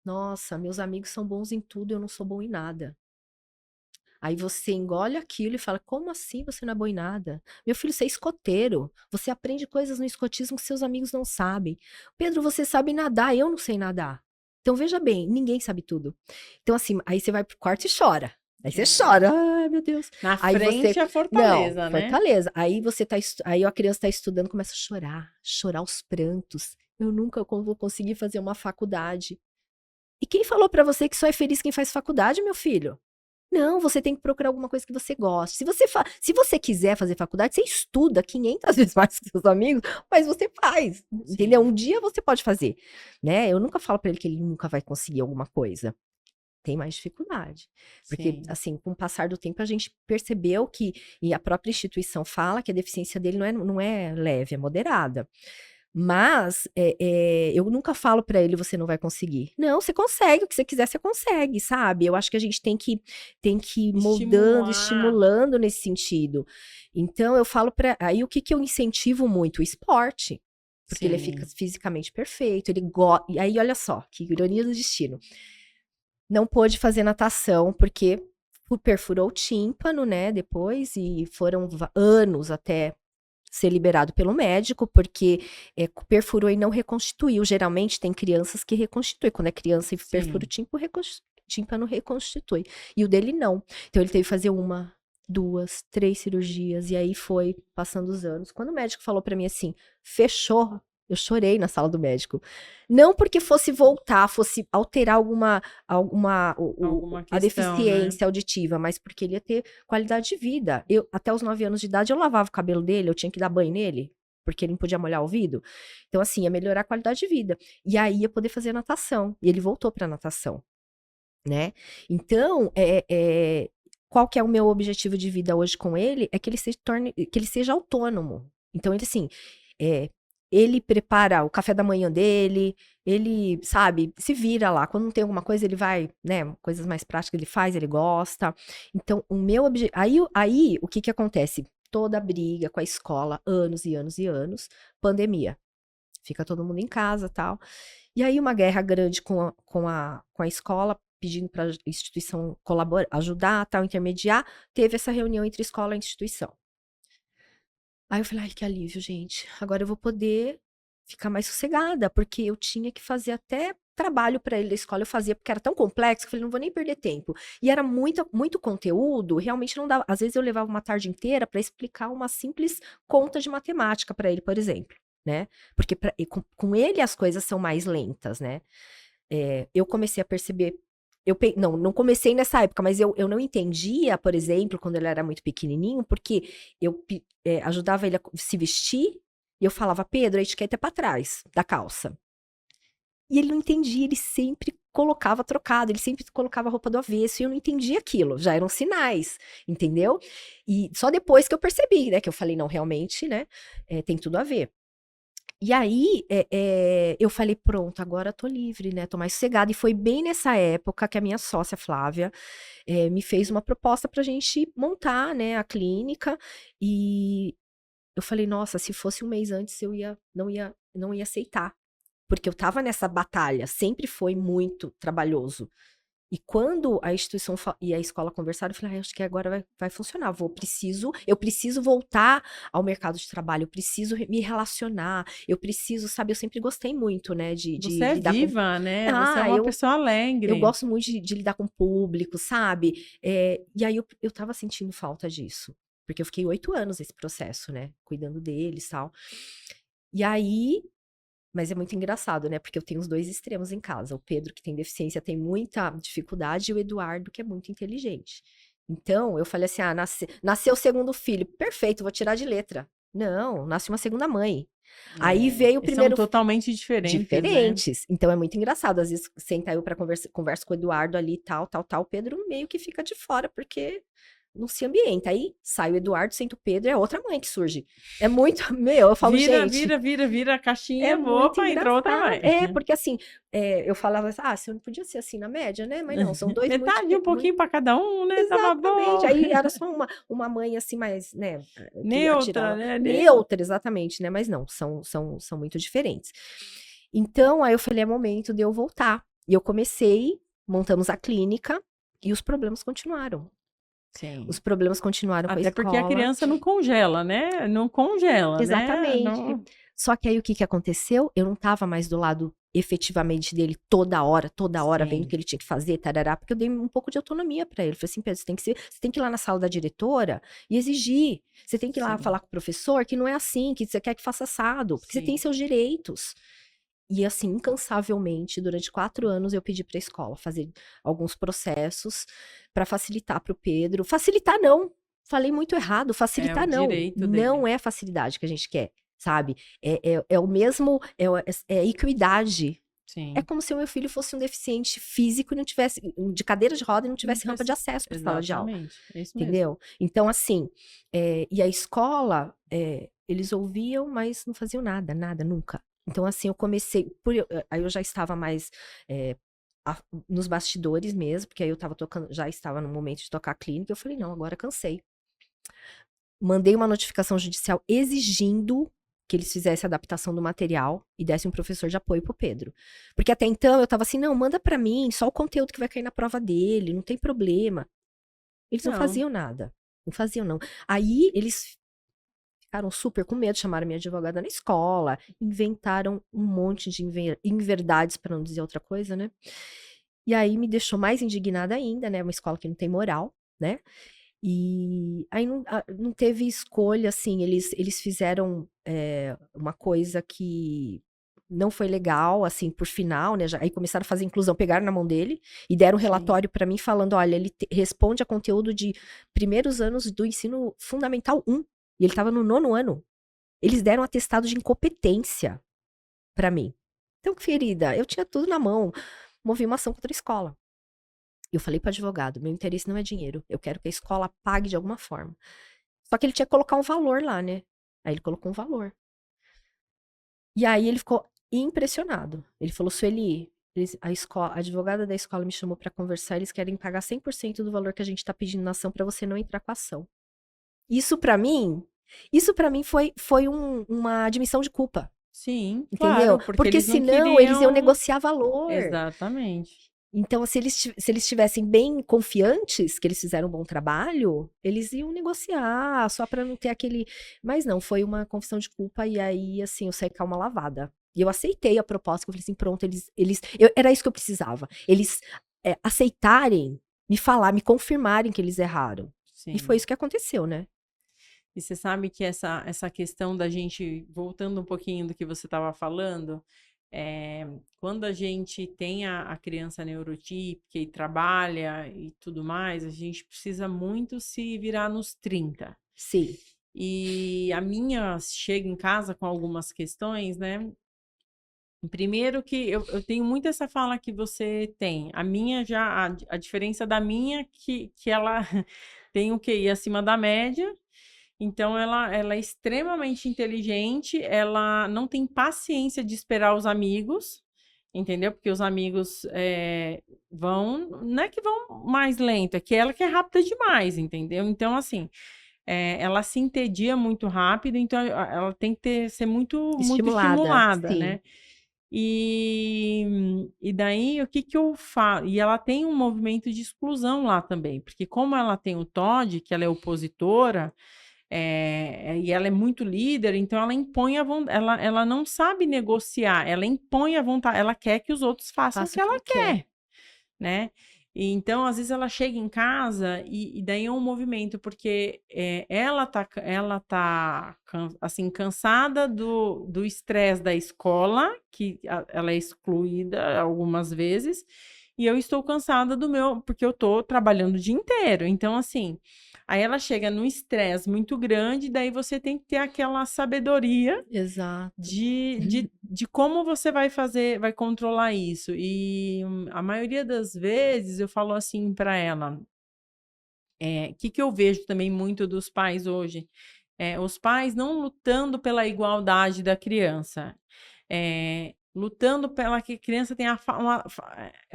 nossa, meus amigos são bons em tudo, eu não sou bom em nada. Aí você engole aquilo e fala, como assim você não é boa em nada? Meu filho, você é escoteiro. Você aprende coisas no escotismo que seus amigos não sabem. Pedro, você sabe nadar, eu não sei nadar. Então, veja bem, ninguém sabe tudo. Então, assim, aí você vai pro quarto e chora. Aí você chora, ai meu Deus. Na Aí você. frente é Não, Fortaleza, né? Fortaleza. Aí você tá. Aí a criança tá estudando, começa a chorar, chorar os prantos. Eu nunca vou conseguir fazer uma faculdade. E quem falou pra você que só é feliz quem faz faculdade, meu filho? Não, você tem que procurar alguma coisa que você goste. Se você quiser fazer faculdade, você estuda 500 vezes mais que seus amigos, mas você faz, entendeu? Sim, Um dia você pode fazer, né? Eu nunca falo pra ele que ele nunca vai conseguir alguma coisa. Tem mais dificuldade. Porque, sim. assim, com o passar do tempo, a gente percebeu que, e a própria instituição fala que a deficiência dele não é leve, é moderada. Mas eu nunca falo pra ele, você não vai conseguir. Não, você consegue, o que você quiser, você consegue, sabe? Eu acho que a gente tem que ir moldando, Estimular. estimulando nesse sentido. Então, eu falo pra. Aí, o que que eu incentivo muito? O esporte. Porque ele fica Sim, fisicamente perfeito, ele gosta. E aí, olha só, que ironia do destino. Não pôde fazer natação, porque perfurou o tímpano, né? Depois, e foram anos até ser liberado pelo médico, porque perfurou e não reconstituiu. Geralmente tem crianças que reconstituem. Quando é criança e perfura o sim. tímpano reconstitui. E o dele não. Então ele teve que fazer uma, duas, três cirurgias. E aí foi passando os anos. Quando o médico falou pra mim assim, fechou. Eu chorei na sala do médico. Não porque fosse voltar, fosse alterar Alguma a questão, né? deficiência auditiva, mas porque ele ia ter qualidade de vida. Até os 9 anos de idade, eu lavava o cabelo dele, eu tinha que dar banho nele, porque ele não podia molhar o ouvido. Então, assim, ia melhorar a qualidade de vida. E aí ia poder fazer natação. E ele voltou para natação, né? Então, qual que é o meu objetivo de vida hoje com ele? É que ele se torne, que ele seja autônomo. Então, ele assim, é, ele prepara o café da manhã dele, ele, sabe, se vira lá. Quando não tem alguma coisa, ele vai, né? Coisas mais práticas ele faz, ele gosta. Então, o meu objetivo. Aí, o que que acontece? Toda a briga com a escola, anos e anos e anos, pandemia. Fica todo mundo em casa, tal. E aí uma guerra grande com a escola, pedindo para a instituição colaborar, ajudar, tal, intermediar, teve essa reunião entre escola e instituição. Aí eu falei, ai, que alívio, gente. Agora eu vou poder ficar mais sossegada, porque eu tinha que fazer até trabalho para ele da escola, eu fazia porque era tão complexo, que eu falei, não vou nem perder tempo. E era muito conteúdo, realmente não dava. Às vezes eu levava uma tarde inteira para explicar uma simples conta de matemática para ele, por exemplo, né? Porque com ele as coisas são mais lentas, né? Eu comecei a perceber. Não comecei nessa época, mas eu não entendia, por exemplo, quando ele era muito pequenininho, porque eu ajudava ele a se vestir e eu falava, Pedro, a etiqueta é para trás da calça. E ele não entendia, ele sempre colocava trocado, ele sempre colocava a roupa do avesso, e eu não entendia aquilo, já eram sinais, entendeu? E só depois que eu percebi, né, que eu falei, não, realmente, né, tem tudo a ver. E aí, eu falei, pronto, agora eu tô livre, né? Tô mais sossegada. E foi bem nessa época que a minha sócia, Flávia, me fez uma proposta pra gente montar, né, a clínica. E eu falei, nossa, se fosse um mês antes, eu não ia aceitar. Porque eu tava nessa batalha, sempre foi muito trabalhoso. E quando a instituição e a escola conversaram, eu falei, acho que agora vai funcionar. Eu preciso voltar ao mercado de trabalho, eu preciso me relacionar, eu preciso, sabe, eu sempre gostei muito, né, Você de é lidar com. viva, né? Você é Ah, uma eu, pessoa eu alegre. gosto muito de lidar com o público, sabe? E aí eu tava sentindo falta disso. Porque eu fiquei 8 anos nesse processo, né? Cuidando deles e tal. E aí, mas é muito engraçado, né? Porque eu tenho os dois extremos em casa. O Pedro, que tem deficiência, tem muita dificuldade, e o Eduardo, que é muito inteligente. Então, eu falei assim: ah, nasceu o segundo filho. Perfeito, vou tirar de letra. Não, nasce uma segunda mãe. Aí veio o São primeiro. totalmente diferentes, né? Diferentes. Então é muito engraçado. Às vezes senta eu para conversa com o Eduardo ali, tal, tal, tal. O Pedro meio que fica de fora, porque não se ambienta. Aí sai o Eduardo, senta o Pedro, é outra mãe que surge. É muito. Meu, eu falo, Vira, gente. vira, vira, vira a É caixinha, muito opa, entra outra engraçado. mãe. Porque assim, eu falava assim, você não podia ser assim na média, né? Mas não, são dois muito, Metade, um muito. pouquinho para cada um, né? Tava Exatamente. bom. Aí era só uma mãe assim, mais, né, que Neutra, atirava. né? Neutra, exatamente, né? Mas não, são muito diferentes. Então, aí eu falei, é momento de eu voltar. E eu comecei, montamos a clínica e os problemas continuaram. Sim. Os problemas continuaram com a Até escola. porque a criança não congela, né? Não congela, Exatamente. né? Não... Só que aí o que aconteceu? Eu não estava mais do lado efetivamente dele toda hora vendo o que ele tinha que fazer, tarará, porque eu dei um pouco de autonomia para ele. Falei assim, Pedro, você tem que ir lá na sala da diretora e exigir. Você tem que ir lá falar com o professor que não é assim, que você quer que faça assado, porque você tem seus direitos. E assim, incansavelmente, durante 4 anos eu pedi para a escola fazer alguns processos para facilitar para o Pedro. Facilitar não, falei muito errado, facilitar não. Não é facilidade que a gente quer. Sabe? É o mesmo, é equidade. Sim. É como se o meu filho fosse um deficiente físico e não tivesse, de cadeira de roda e não tivesse rampa de acesso para a sala de aula. É isso entendeu? Mesmo. Então, assim, e a escola, eles ouviam, mas não faziam nada, nunca. Então, assim, eu comecei, aí eu já estava mais nos bastidores mesmo, porque aí eu estava tocando, já estava no momento de tocar a clínica, eu falei, não, agora cansei. Mandei uma notificação judicial exigindo que eles fizessem a adaptação do material e dessem um professor de apoio pro Pedro. Porque até então eu tava assim, não, manda pra mim só o conteúdo que vai cair na prova dele, não tem problema. Eles não faziam nada. Não faziam, não. Aí eles ficaram super com medo, chamaram minha advogada na escola, inventaram um monte de inverdades, pra não dizer outra coisa, né? E aí me deixou mais indignada ainda, né? Uma escola que não tem moral, né? E aí não teve escolha, assim, eles fizeram uma coisa que não foi legal, assim, por final, né? Aí começaram a fazer inclusão, pegaram na mão dele e deram um relatório para mim falando, olha, ele responde a conteúdo de primeiros anos do ensino fundamental 1, e ele estava no 9º ano. Eles deram um atestado de incompetência para mim. Então, querida, eu tinha tudo na mão, movi uma ação contra a escola. Eu falei para o advogado, meu interesse não é dinheiro, eu quero que a escola pague de alguma forma. Só que ele tinha que colocar um valor lá, né? Aí ele colocou um valor. E aí ele ficou impressionado. Ele falou, Sueli, a advogada da escola me chamou para conversar, eles querem pagar 100% do valor que a gente tá pedindo na ação para você não entrar com a ação. Isso para mim foi uma admissão de culpa. Sim, entendeu? Claro, porque senão eles iam negociar valor. Exatamente. Então, se eles estivessem bem confiantes que eles fizeram um bom trabalho, eles iam negociar, só para não ter aquele... Mas não, foi uma confissão de culpa e aí, assim, eu saí calma lavada. E eu aceitei a proposta, que eu falei assim, pronto, era isso que eu precisava. Eles aceitarem, me falar, me confirmarem que eles erraram. Sim. E foi isso que aconteceu, né? E você sabe que essa questão da gente, voltando um pouquinho do que você estava falando... quando a gente tem a criança neurotípica e trabalha e tudo mais, a gente precisa muito se virar nos 30. Sim. E a minha chega em casa com algumas questões, né? Primeiro que eu tenho muito essa fala que você tem. A minha já, a diferença da minha que ela tem o QI acima da média. Então, ela é extremamente inteligente, ela não tem paciência de esperar os amigos, entendeu? Porque os amigos não é que vão mais lento, é que ela que é rápida demais, entendeu? Então, assim, ela se entedia muito rápido, então ela tem que ser muito estimulada, sim. né? E daí, o que eu falo? E ela tem um movimento de exclusão lá também, porque como ela tem o TOD, que ela é opositora, e ela é muito líder, então ela impõe a vontade, ela não sabe negociar, ela impõe a vontade, ela quer que os outros façam o que ela quer, né? E então, às vezes, ela chega em casa e daí é um movimento, porque ela tá assim, cansada do estresse da escola, que ela é excluída algumas vezes, e eu estou cansada porque eu estou trabalhando o dia inteiro. Então, assim, aí ela chega num estresse muito grande, daí você tem que ter aquela sabedoria Exato. de como você vai controlar isso. E a maioria das vezes eu falo assim para ela, que eu vejo também muito dos pais hoje, os pais não lutando pela igualdade da criança, lutando pela que a criança tenha uma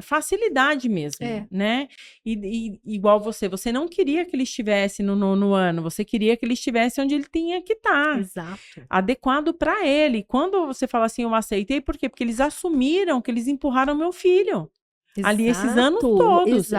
facilidade mesmo, né? E igual você não queria que ele estivesse no 9º ano, você queria que ele estivesse onde ele tinha que estar. Exato. Adequado para ele. Quando você fala assim, eu aceitei, por quê? Porque eles assumiram que eles empurraram meu filho. ali esses anos todos.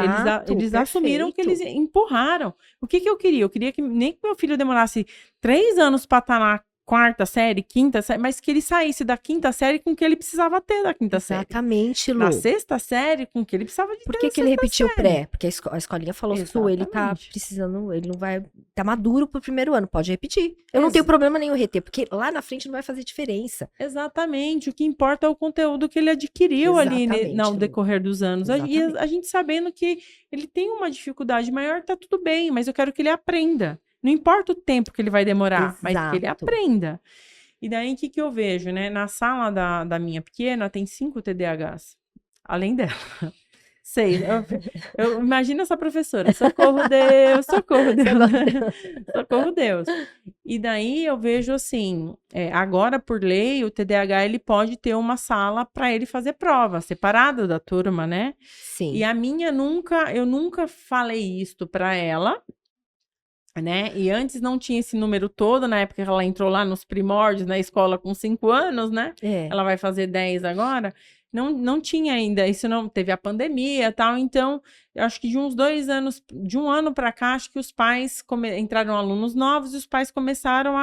Eles assumiram que eles perfeito. empurraram. O que eu queria? Eu queria que nem que meu filho demorasse 3 anos para estar na quarta série, quinta série, mas que ele saísse da quinta série com o que ele precisava ter da quinta série. Exatamente, Na Lu. sexta série, com o que ele precisava de Por ter que na que ele sexta repetiu série. pré? Porque a escolinha falou, Su, ele tá Exatamente. precisando, ele não vai, tá maduro pro primeiro ano, pode repetir. Eu não tenho problema nenhum reter, porque lá na frente não vai fazer diferença. Exatamente. O que importa é o conteúdo que ele adquiriu ali Exatamente, no Lu. decorrer dos anos. E Exatamente. a gente sabendo que ele tem uma dificuldade maior, tá tudo bem, mas eu quero que ele aprenda. Não importa o tempo que ele vai demorar, mas que ele Exato. aprenda. E daí, o que eu vejo, né? Na sala da minha pequena, tem 5 TDAHs. Além dela. 6. Eu imagino essa professora. Socorro, Deus, socorro, Deus. Socorro, Deus. E daí eu vejo assim, agora por lei, o TDAH ele pode ter uma sala para ele fazer prova, separada da turma, né? Sim. E a minha eu nunca falei isto para ela, né? E antes não tinha esse número todo, na época que ela entrou lá nos primórdios, na escola com 5 anos, né? Ela vai fazer 10 agora. Não tinha ainda, isso não teve a pandemia e tal, então eu acho que de uns 2 anos, de um ano para cá, acho que os pais entraram alunos novos e os pais começaram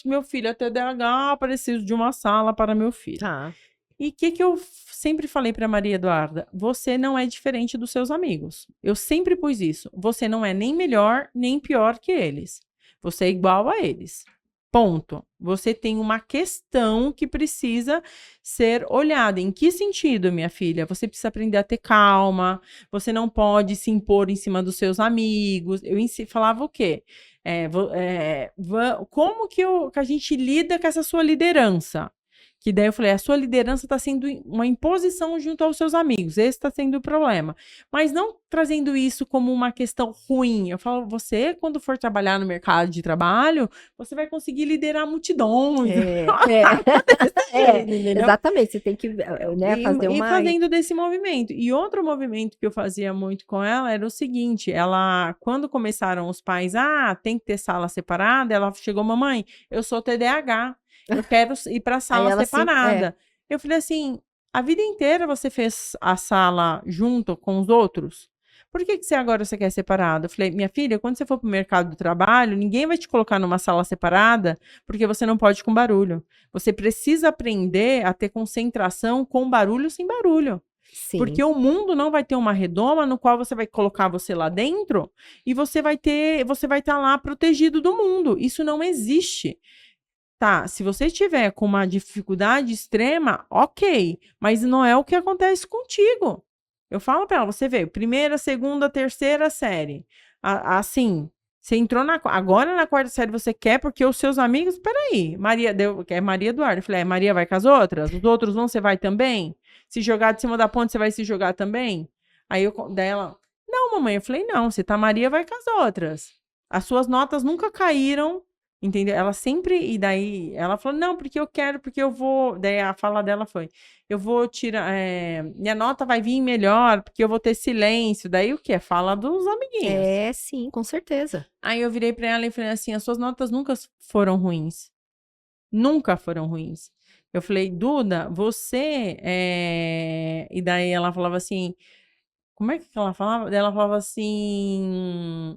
meu filho é TDAH, preciso de uma sala para meu filho. Tá. E o que eu sempre falei para Maria Eduarda? Você não é diferente dos seus amigos. Eu sempre pus isso. Você não é nem melhor nem pior que eles. Você é igual a eles. Ponto. Você tem uma questão que precisa ser olhada. Em que sentido, minha filha? Você precisa aprender a ter calma. Você não pode se impor em cima dos seus amigos. Eu falava o quê? Como que a gente lida com essa sua liderança? Que daí eu falei, a sua liderança está sendo uma imposição junto aos seus amigos. Esse está sendo o problema. Mas não trazendo isso como uma questão ruim. Eu falo, você, quando for trabalhar no mercado de trabalho, você vai conseguir liderar multidões. Exatamente. Você tem que, né, fazer uma... E fazendo desse movimento. E outro movimento que eu fazia muito com ela era o seguinte, quando começaram os pais, tem que ter sala separada, ela chegou, mamãe, eu sou TDAH. Eu quero ir para a sala separada. Eu falei assim, a vida inteira você fez a sala junto com os outros? Por que agora você quer separado? Eu falei, minha filha, quando você for para o mercado do trabalho, ninguém vai te colocar numa sala separada, porque você não pode com barulho. Você precisa aprender a ter concentração com barulho sem barulho. Sim. Porque o mundo não vai ter uma redoma no qual você vai colocar você lá dentro e você vai estar lá protegido do mundo. Isso não existe. Tá, se você estiver com uma dificuldade extrema, ok, mas não é o que acontece contigo. Eu falo para ela, você veio primeira, segunda, terceira série. Assim, você entrou agora na quarta série, você quer porque os seus amigos, peraí, é Maria Eduarda. Eu falei, Maria vai com as outras? Os outros vão, você vai também? Se jogar de cima da ponte, você vai se jogar também? Daí ela, não, mamãe. Eu falei, não, se tá Maria, vai com as outras. As suas notas nunca caíram. Entendeu? Ela sempre, e daí ela falou, não, porque eu quero, porque eu vou. Daí a fala dela foi: eu vou tirar, minha nota vai vir melhor, porque eu vou ter silêncio. Daí o que? Fala dos amiguinhos. Sim, com certeza. Aí eu virei pra ela e falei assim: as suas notas nunca foram ruins. Nunca foram ruins. Eu falei, Duda, você. E daí ela falava assim. Como é que ela falava? Ela falava assim.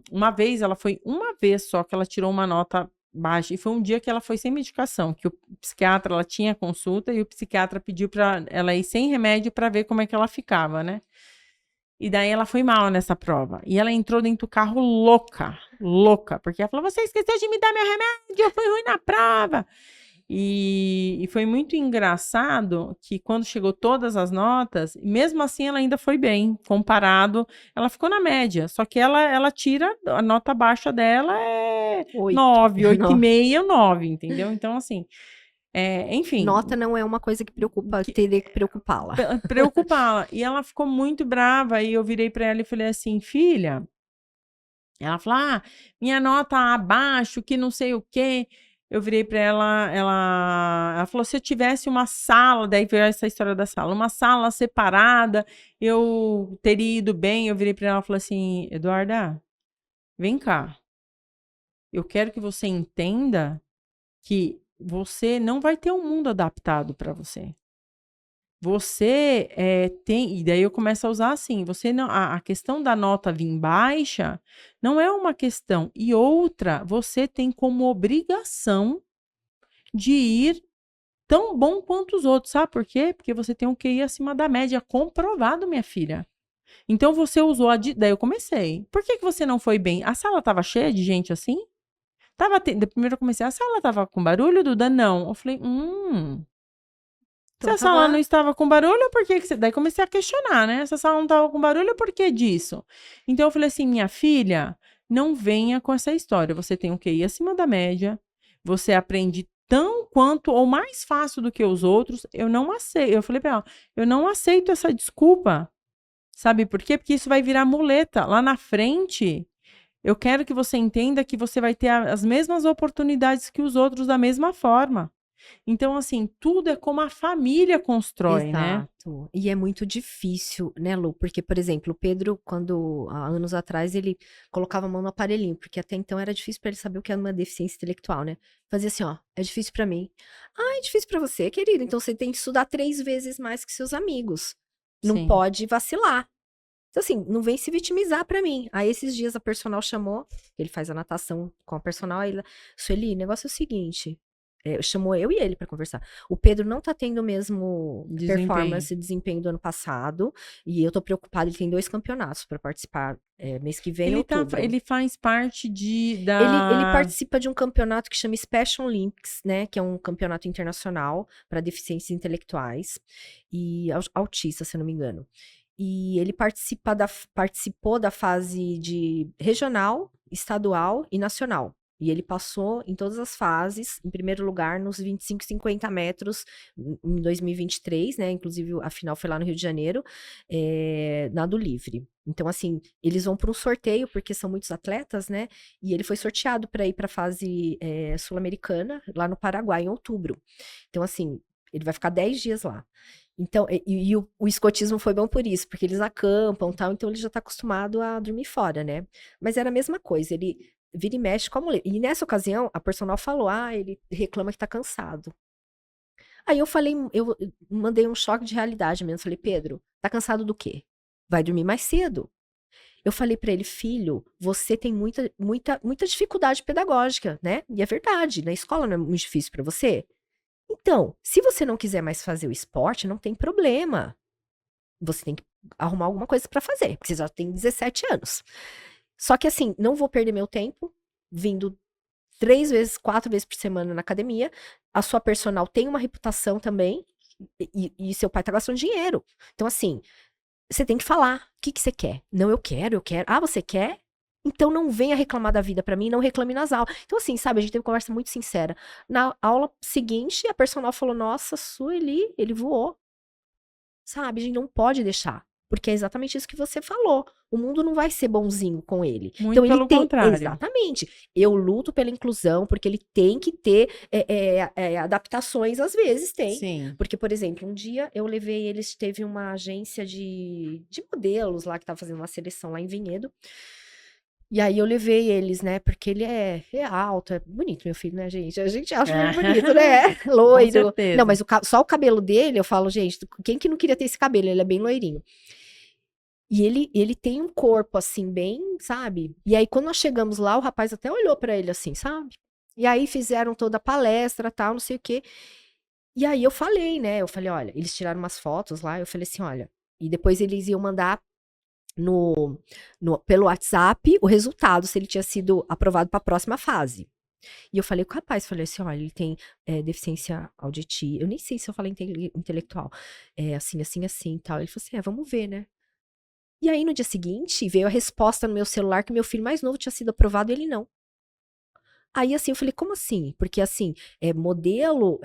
Ela foi uma vez só que ela tirou uma nota baixa. E foi um dia que ela foi sem medicação, que o psiquiatra, ela tinha consulta e o psiquiatra pediu para ela ir sem remédio para ver como é que ela ficava, né? E daí ela foi mal nessa prova. E ela entrou dentro do carro louca, porque ela falou: você esqueceu de me dar meu remédio, eu fui ruim na prova. E foi muito engraçado que quando chegou todas as notas, mesmo assim ela ainda foi bem, comparado, ela ficou na média, só que ela tira, a nota baixa dela é 9, 8,5, 9, entendeu? Então, assim, enfim. Nota não é uma coisa que teria que preocupá-la. Preocupá-la. E ela ficou muito brava, e eu virei para ela e falei assim, filha, ela falou, minha nota abaixo, que não sei o quê. Eu virei para ela falou, se eu tivesse uma sala, daí veio essa história da sala, uma sala separada, eu teria ido bem. Eu virei para ela e falei assim, Eduarda, vem cá. Eu quero que você entenda que você não vai ter um mundo adaptado para você. você tem, e daí eu começo a usar assim, você não, a questão da nota vir baixa não é uma questão, e outra, você tem como obrigação de ir tão bom quanto os outros, sabe por quê? Porque você tem um QI acima da média, comprovado, minha filha. Então você usou daí eu comecei. Por que que você não foi bem? A sala tava cheia de gente assim? Primeiro eu comecei, a sala tava com barulho, Duda? Não. Eu falei, se Então a sala não tava. estava com barulho, por que que você... Daí comecei a questionar, né? Se a sala não estava com barulho, por que disso? Então eu falei assim, minha filha, não venha com essa história. Você tem um QI acima da média, você aprende tão quanto ou mais fácil do que os outros. Eu não aceito. Eu falei pra ela, eu não aceito essa desculpa. Sabe por quê? Porque isso vai virar muleta. Lá na frente, eu quero que você entenda que você vai ter as mesmas oportunidades que os outros da mesma forma. Então, assim, tudo é como a família constrói, né? Exato. E é muito difícil, né, Lu? Porque, por exemplo, o Pedro, quando, há anos atrás, ele colocava a mão no aparelhinho, porque até então era difícil para ele saber o que é uma deficiência intelectual, né? Fazia assim, ó, é difícil para mim. Ah, é difícil para você, querido. Então você tem que estudar 3 vezes mais que seus amigos. Não Sim. pode vacilar. Então, assim, não vem se vitimizar pra mim. Aí, esses dias, a personal chamou, ele faz a natação com a personal, aí ela, Sueli, o negócio é o seguinte, chamou eu e ele pra conversar. O Pedro não tá tendo o mesmo Desempenho. performance, desempenho do ano passado, e eu tô preocupada, ele tem 2 campeonatos pra participar, mês que vem, em outubro. Ele faz parte Ele participa de um campeonato que chama Special Olympics, né? Que é um campeonato internacional para deficiências intelectuais e autistas, se eu não me engano. E ele participou da fase de regional, estadual e nacional. E ele passou em todas as fases, em primeiro lugar nos 25 e 50 metros em 2023, né? Inclusive a final foi lá no Rio de Janeiro, nado livre. Então, assim, eles vão para um sorteio, porque são muitos atletas, né? E ele foi sorteado para ir para a fase sul-americana, lá no Paraguai, em outubro. Então, assim, ele vai ficar 10 dias lá. Então, o escotismo foi bom por isso, porque eles acampam e tal, então ele já tá acostumado a dormir fora, né? Mas era a mesma coisa, ele vira e mexe com a mulher. E nessa ocasião, a personal falou, ele reclama que tá cansado. Aí eu mandei um choque de realidade mesmo, falei, Pedro, tá cansado do quê? Vai dormir mais cedo. Eu falei pra ele, filho, você tem muita dificuldade pedagógica, né? E é verdade, na escola não é muito difícil pra você? Então, se você não quiser mais fazer o esporte, não tem problema. Você tem que arrumar alguma coisa pra fazer, porque você já tem 17 anos. Só que assim, não vou perder meu tempo vindo 3 vezes, 4 vezes por semana na academia. A sua personal tem uma reputação também, e seu pai tá gastando dinheiro. Então, assim, você tem que falar. O que que você quer? Não, eu quero, eu quero. Ah, você quer? Então não venha reclamar da vida pra mim, não reclame nas aulas. Então, assim, sabe, a gente teve uma conversa muito sincera. Na aula seguinte, a personal falou: Nossa, Sueli, ele voou. Sabe, a gente não pode deixar. Porque é exatamente isso que você falou. O mundo não vai ser bonzinho com ele. muito Então ele pelo tem. contrário. Exatamente. Eu luto pela inclusão, porque ele tem que ter adaptações, às vezes tem. Sim. Porque, por exemplo, um dia eu levei eles, teve uma agência de modelos lá que estava fazendo uma seleção lá em Vinhedo. E aí eu levei eles, né? Porque ele é alto, é bonito, meu filho, né, gente? A gente acha muito bonito, né? Com Loiro. Não, certeza. mas só o cabelo dele, eu falo, gente, quem que não queria ter esse cabelo? Ele é bem loirinho. E ele tem um corpo, assim, bem, sabe? E aí, quando nós chegamos lá, o rapaz até olhou pra ele assim, sabe? E aí fizeram toda a palestra, tal, não sei o quê. E aí eu falei, né? Eu falei, olha, eles tiraram umas fotos lá, eu falei assim, olha. E depois eles iam mandar pelo WhatsApp o resultado, se ele tinha sido aprovado para a próxima fase. E eu falei com o rapaz, falei assim, olha, ele tem deficiência auditiva, eu nem sei se eu falei intelectual, assim, assim, assim, tal. Ele falou assim, vamos ver, né? E aí, no dia seguinte, veio a resposta no meu celular que meu filho mais novo tinha sido aprovado e ele não. Aí, assim, eu falei, como assim? Porque, assim, modelo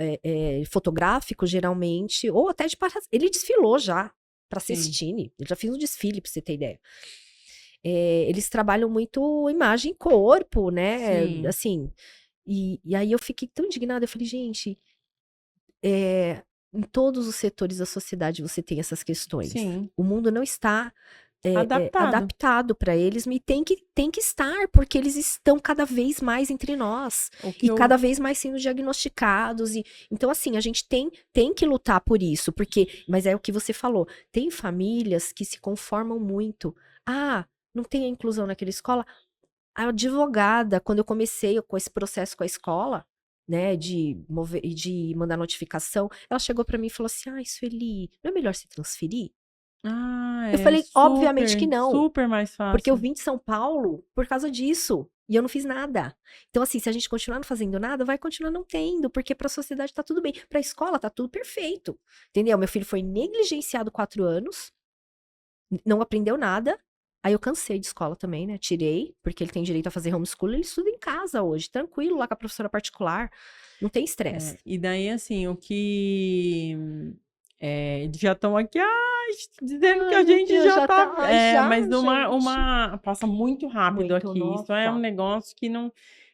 fotográfico, geralmente, ou até de ele desfilou já pra Sim. Sistine. Ele já fez um desfile, pra você ter ideia. Eles trabalham muito imagem e corpo, né? Sim. Assim, e aí eu fiquei tão indignada. Eu falei, gente, em todos os setores da sociedade você tem essas questões. Sim. O mundo não está Adaptado. adaptado para eles, e tem que estar, porque eles estão cada vez mais entre nós O que e cada vez mais sendo diagnosticados. Então, assim, a gente tem que lutar por isso, mas é o que você falou, tem famílias que se conformam muito. Ah, não tem a inclusão naquela escola. A advogada, quando eu comecei com esse processo com a escola, né, de mandar notificação, ela chegou para mim e falou assim: ai, Sueli, não é melhor se transferir? Eu é falei, obviamente que não, super mais porque eu fácil. vim de São Paulo por causa disso. E eu não fiz nada. Então, assim, se a gente continuar não fazendo nada, vai continuar não tendo, porque para a sociedade tá tudo bem. Para a escola tá tudo perfeito. Entendeu? Meu filho foi negligenciado 4 anos, não aprendeu nada. Aí eu cansei de escola também, né? Tirei, porque ele tem direito a fazer homeschool, ele estuda em casa hoje, tranquilo, lá com a professora particular. Não tem estresse. E daí, assim, o que. Eles já estão aqui, dizendo que Ai, a meu gente Deus, já já tá. tá. Ai, já, Mas gente. passa muito rápido Muito, aqui. Isso é um nossa. negócio que não.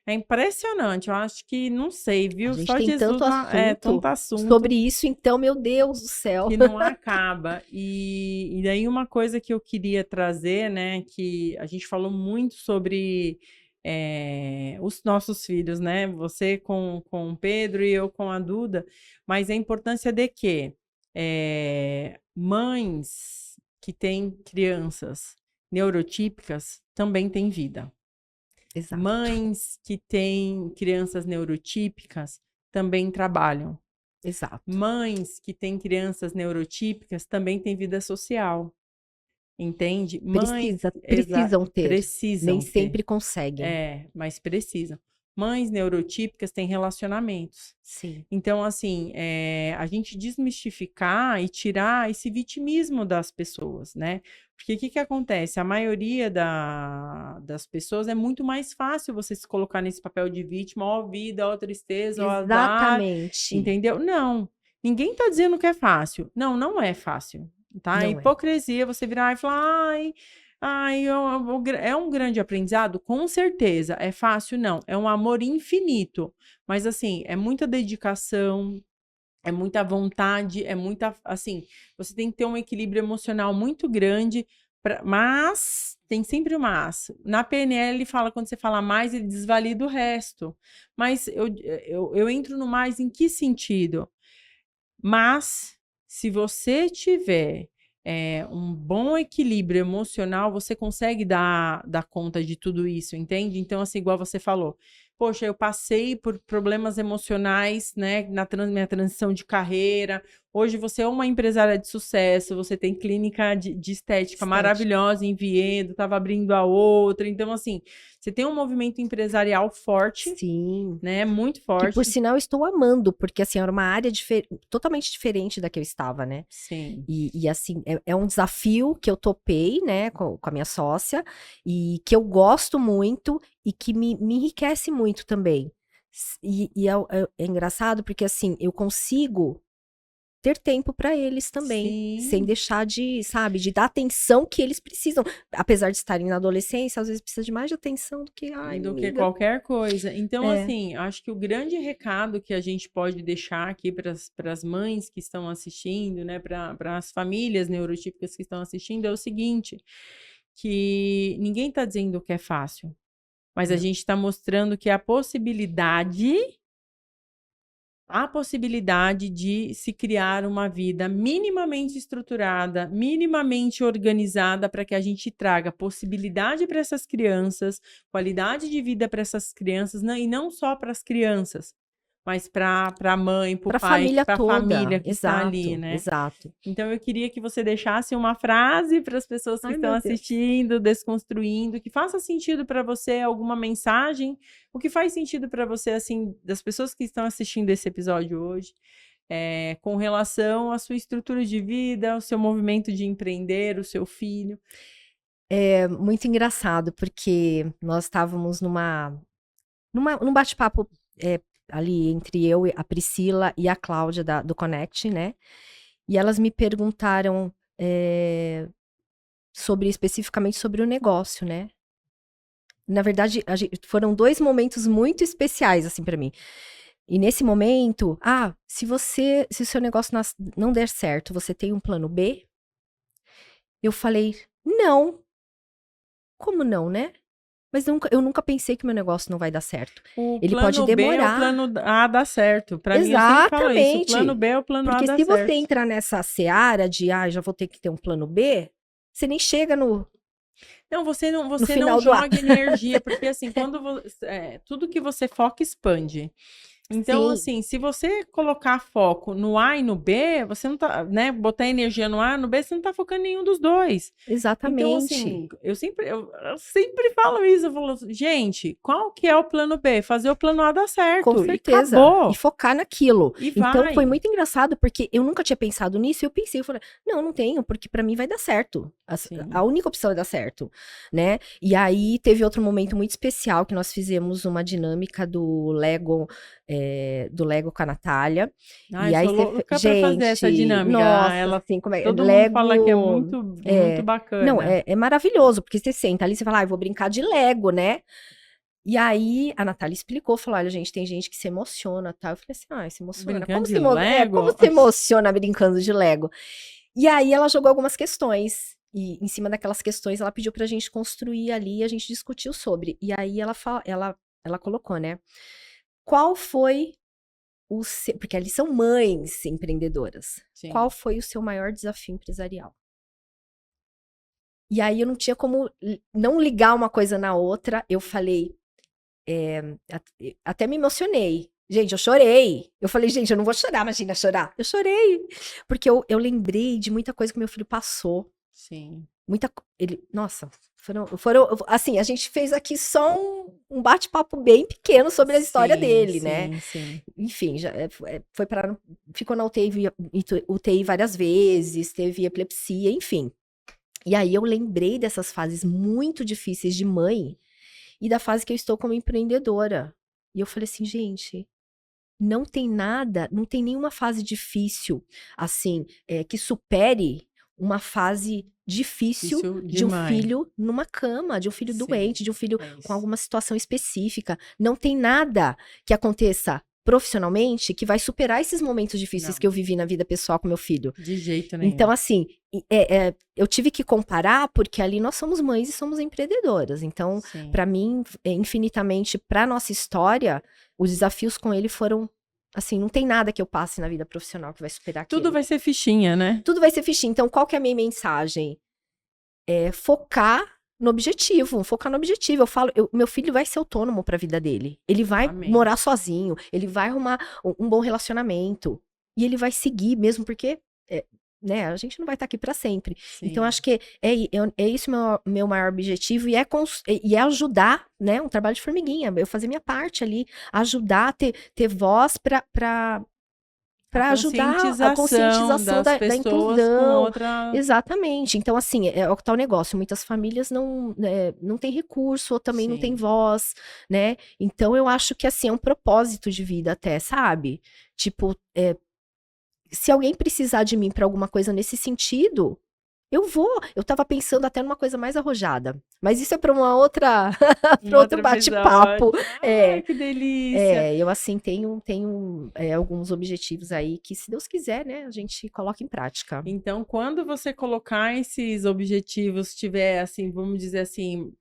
É impressionante. Eu acho que, não sei, A viu? gente Só tem Jesus tanto assunto tanto assunto sobre isso, então, meu Deus do céu. que não acaba. E daí uma coisa que eu queria trazer, né, que a gente falou muito sobre os nossos filhos, né? Você com o Pedro e eu com a Duda, mas a importância de que mães que têm crianças neurotípicas também têm vida. Exato, Mães que têm crianças neurotípicas também trabalham. exato. Mães que têm crianças neurotípicas também têm vida social, entende? Mães Precisam ter. Nem precisam ter, sempre conseguem. mas precisam. Mães neurotípicas têm relacionamentos. Sim. Então, assim, a gente desmistificar e tirar esse vitimismo das pessoas, né? Porque o que acontece? A maioria das pessoas é muito mais fácil você se colocar nesse papel de vítima, ó vida, ó tristeza, ó azar, Exatamente. entendeu? Não, ninguém tá dizendo que é fácil. Não, não é fácil, tá? É Não é. hipocrisia você virar e falar, é um grande aprendizado? Com certeza. É fácil? Não. É um amor infinito. Mas, assim, é muita dedicação, é muita vontade, é muita. Assim, você tem que ter um equilíbrio emocional muito grande, mas. Tem sempre o mas. Na PNL, ele fala, quando você fala mais, ele desvalida o resto. Mas eu entro no mais em que sentido? Mas, se você tiver um bom equilíbrio emocional, você consegue dar conta de tudo isso, entende? Então, assim, igual você falou, poxa, eu passei por problemas emocionais, né, minha transição de carreira. Hoje você é uma empresária de sucesso, você tem clínica de estética maravilhosa em Viedo, estava abrindo a outra. Então, assim, você tem um movimento empresarial forte, Sim. né, muito Que, por forte. sinal, eu estou amando, porque, assim, era uma área totalmente diferente da que eu estava, né? Sim. E assim, é um desafio que eu topei, né, com a minha sócia, e que eu gosto muito e que me enriquece muito também. É engraçado porque, assim, eu consigo ter tempo para eles também, sem Sim. deixar de, sabe, de dar atenção que eles precisam. Apesar de estarem na adolescência, às vezes precisa de mais de atenção do que, ai, Do que amiga. qualquer coisa. Então, É, assim, acho que o grande recado que a gente pode deixar aqui para as mães que estão assistindo, né, para as famílias neurotípicas que estão assistindo, é o seguinte: que ninguém está dizendo que é fácil, mas a não. gente está mostrando que há possibilidade de se criar uma vida minimamente estruturada, minimamente organizada, para que a gente traga possibilidade para essas crianças, qualidade de vida para essas crianças, e não só para as crianças, mas para a mãe, para o Para a pai, família para a toda. família que está ali, Exato, né? exato. Então, eu queria que você deixasse uma frase para as pessoas que Ai, estão meu Deus. assistindo, desconstruindo, que faça sentido para você, alguma mensagem, o que faz sentido para você, assim, das pessoas que estão assistindo esse episódio hoje, com relação à sua estrutura de vida, ao seu movimento de empreender, o seu filho. É muito engraçado, porque nós estávamos num bate-papo ali entre eu, a Priscila e a Cláudia do Connect, né? E elas me perguntaram especificamente sobre o negócio, né? Na verdade, foram 2 momentos muito especiais, assim, para mim. E nesse momento, se o seu negócio não der certo, você tem um plano B? Eu falei, Não. Como não, né? Mas eu nunca pensei que meu negócio não vai dar certo. O Ele pode plano B é o demorar. plano A dar certo. Para mim, eu sempre falo isso. O plano Exatamente. B é o plano A Porque dar se você certo. entrar nessa seara de, já vou ter que ter um plano B, você nem chega no Não, você não final do ar. joga energia, porque assim, tudo que você foca expande. Então, Sim, assim, se você colocar foco no A e no B, você não tá, né? Botar energia no A, no B, você não tá focando em nenhum dos dois. Então, assim, exatamente. eu sempre falo isso, eu falo, gente, qual que é o plano B? Fazer o plano A dar Com certo. E certeza. E acabou. focar naquilo. E Então foi vai. muito engraçado, porque eu nunca tinha pensado nisso, e eu pensei, eu falei, não tenho, porque pra mim vai dar certo. A Sim. única opção é dar certo, né? E aí teve outro momento muito especial que nós fizemos uma dinâmica do Lego com a Natália. Ah, E eu aí sou louca para fazer essa gente, dinâmica. Ah, nossa, ela, assim, como é, todo mundo fala que é Lego, muito, muito é, não, bacana. é maravilhoso, porque você senta ali, você fala, eu vou brincar de Lego, né? E aí a Natália explicou, falou: olha, gente, tem gente que se emociona, tá? Eu falei assim, se emociona. Brincando de Como Lego? se emociona brincando de Lego? E aí ela jogou algumas questões. E em cima daquelas questões, ela pediu pra gente construir ali e a gente discutiu sobre. E aí ela colocou, né? Qual foi porque ali são mães empreendedoras. Qual Sim. foi o seu maior desafio empresarial? E aí eu não tinha como não ligar uma coisa na outra. Eu falei, até me emocionei. Gente, eu chorei. Eu falei, gente, eu não vou chorar, imagina chorar. Eu chorei. Porque eu lembrei de muita coisa que meu filho passou. Sim. Nossa, assim, a gente fez aqui só um bate-papo bem pequeno sobre a história Sim, dele, né? sim, sim. Enfim, ficou na UTI várias vezes, teve epilepsia, enfim. E aí eu lembrei dessas fases muito difíceis de mãe e da fase que eu estou como empreendedora. E eu falei assim, gente, não tem nada, não tem nenhuma fase difícil, assim, que supere uma fase difícil Isso de um demais. filho numa cama, de um filho Sim, doente, de um filho é com isso. alguma situação específica. Não tem nada que aconteça profissionalmente que vai superar esses momentos difíceis que Não, eu vivi na vida pessoal com meu filho. de jeito Então, nenhum. assim, eu tive que comparar porque ali nós somos mães e somos empreendedoras. Então, Sim. para mim, infinitamente, para nossa história, os desafios com ele foram assim, não tem nada que eu passe na vida profissional que vai superar Tudo aquilo. vai ser fichinha, né? Tudo vai ser fichinho. Então, qual que é a minha mensagem? É focar no objetivo, focar no objetivo. Eu falo, meu filho vai ser autônomo para a vida dele. Ele vai Amém. morar sozinho, ele vai arrumar um bom relacionamento e ele vai seguir mesmo porque né, a gente não vai estar aqui para sempre. Então, Sim. acho que é isso meu maior objetivo e é ajudar, né, um trabalho de formiguinha, eu fazer minha parte ali, ajudar, ter voz A para ajudar a conscientização conscientização das da pessoas com inclusão. outra. Exatamente. Então, assim, é o tal negócio. Muitas famílias não têm recurso ou também não têm Sim. voz, né? Então, eu acho que, assim, é um propósito de vida até, sabe? Tipo, se alguém precisar de mim para alguma coisa nesse sentido, eu vou. Eu tava pensando até numa coisa mais arrojada. Mas isso é para uma outra, Um para outro outro episódio. bate-papo. Ai, que delícia. Eu assim tenho alguns objetivos aí que, se Deus quiser, né, a gente coloca em prática. Então, quando você colocar esses objetivos, tiver assim, vamos dizer assim,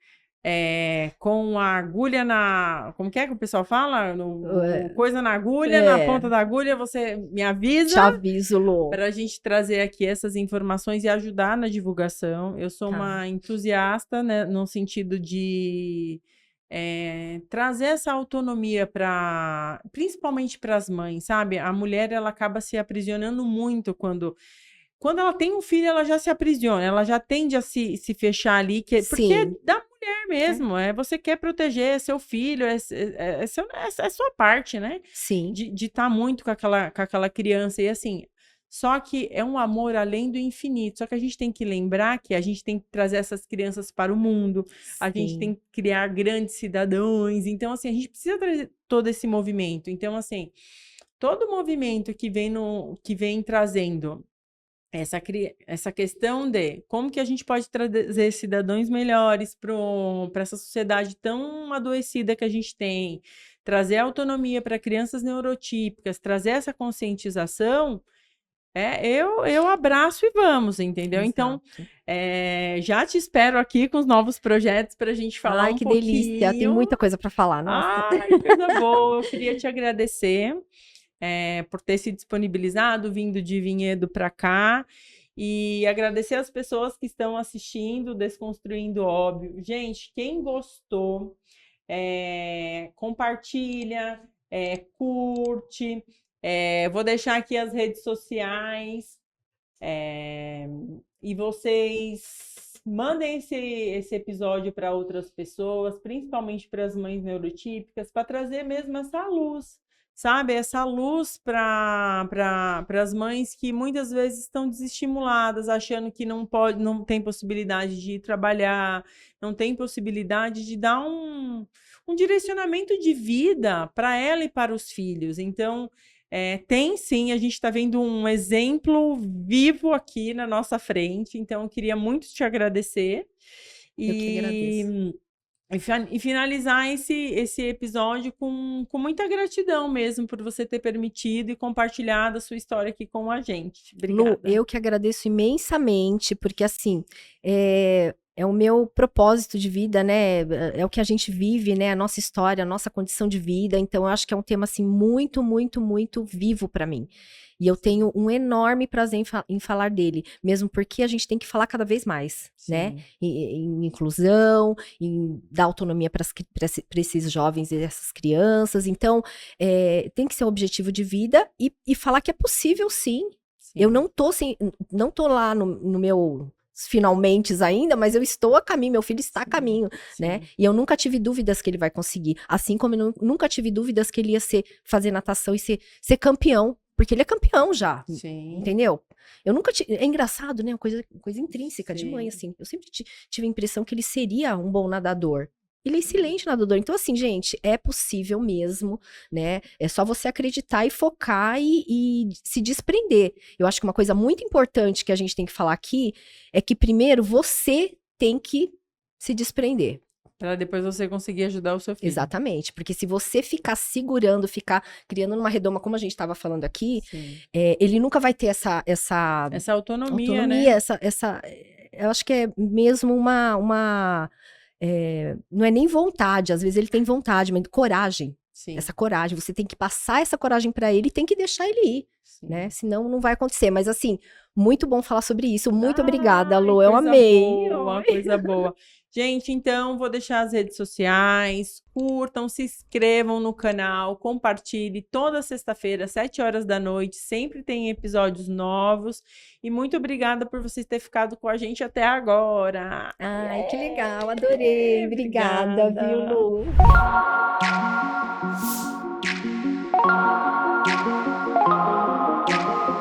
com a agulha na. Como que é que o pessoal fala? Coisa na agulha, na ponta É, da agulha, você me te avisa aviso, Lô. para a gente trazer aqui essas informações e ajudar na divulgação. Eu sou Tá. uma entusiasta, né, no sentido de trazer essa autonomia para, principalmente para as mães, sabe? A mulher ela acaba se aprisionando muito quando ela tem um filho, ela já se aprisiona, ela já tende a se fechar ali, porque é Sim. da mulher É. mesmo, você quer proteger seu filho, é sua parte, né? Sim. De estar muito com aquela criança, e assim, só que é um amor além do infinito, só que a gente tem que lembrar que a gente tem que trazer essas crianças para o mundo, a gente tem Sim. que criar grandes cidadãos, então assim, a gente precisa trazer todo esse movimento, então assim, todo movimento que vem trazendo essa questão de como que a gente pode trazer cidadãos melhores para essa sociedade tão adoecida que a gente tem, trazer autonomia para crianças neurotípicas, trazer essa conscientização, eu abraço e vamos, entendeu? Então, Exato. já te espero aqui com os novos projetos para a gente falar Ai, um que delícia. Tem pouquinho. muita coisa para falar, nossa. Ai, coisa boa. Eu queria te agradecer por ter se disponibilizado, vindo de Vinhedo para cá. E agradecer as pessoas que estão assistindo, Desconstruindo Óbvio. Gente, quem gostou, compartilha, curte. Vou deixar aqui as redes sociais. E vocês mandem esse episódio para outras pessoas, principalmente para as mães neurotípicas, para trazer mesmo essa luz, sabe? Essa luz para as mães que muitas vezes estão desestimuladas, achando que não tem possibilidade de ir trabalhar, não tem possibilidade de dar um direcionamento de vida para ela e para os filhos. Então, tem sim, a gente está vendo um exemplo vivo aqui na nossa frente, então eu queria muito te agradecer Eu que agradeço. e finalizar esse episódio com muita gratidão mesmo por você ter permitido e compartilhado a sua história aqui com a gente. Lu, Obrigada. eu que agradeço imensamente, porque assim, é o meu propósito de vida, né? É o que a gente vive, né? A nossa história, a nossa condição de vida. Então, eu acho que é um tema assim muito, muito, muito vivo para mim. E eu tenho um enorme prazer em falar dele, mesmo porque a gente tem que falar cada vez mais, né? Sim. Em inclusão, em dar autonomia para esses jovens e essas crianças. Então, tem que ser um objetivo de vida e falar que é possível, sim. Eu Sim. não tô lá no meu finalmente ainda, mas eu estou a caminho, meu filho está a caminho, né? Sim. E eu nunca tive dúvidas que ele vai conseguir, assim como eu nunca tive dúvidas que ele ia fazer natação e ser campeão, porque ele é campeão já, Sim. entendeu? Eu nunca tive, é engraçado, né? Uma coisa intrínseca de mãe, Sim. assim. Eu sempre tive a impressão que ele seria um bom nadador. Ele é excelente nadador. Então, assim, gente, é possível mesmo, né? É só você acreditar e focar e se desprender. Eu acho que uma coisa muito importante que a gente tem que falar aqui é que, primeiro, você tem que se desprender. Para depois você conseguir ajudar o seu filho. Exatamente. Porque se você ficar segurando, ficar criando numa redoma, como a gente estava falando aqui, ele nunca vai ter essa autonomia, né? Eu acho que é mesmo não é nem vontade, às vezes ele tem vontade, mas coragem. Sim. Essa coragem, você tem que passar essa coragem para ele e tem que deixar ele ir, né? Senão não vai acontecer. Mas assim, muito bom falar sobre isso. Muito obrigada, Lu. Eu amei. Uma coisa boa. Gente, então vou deixar as redes sociais, curtam, se inscrevam no canal, compartilhe toda sexta-feira, 7 horas da noite, sempre tem episódios novos. E muito obrigada por vocês terem ficado com a gente até agora. Ai, que legal, adorei. Obrigada, viu, Lu?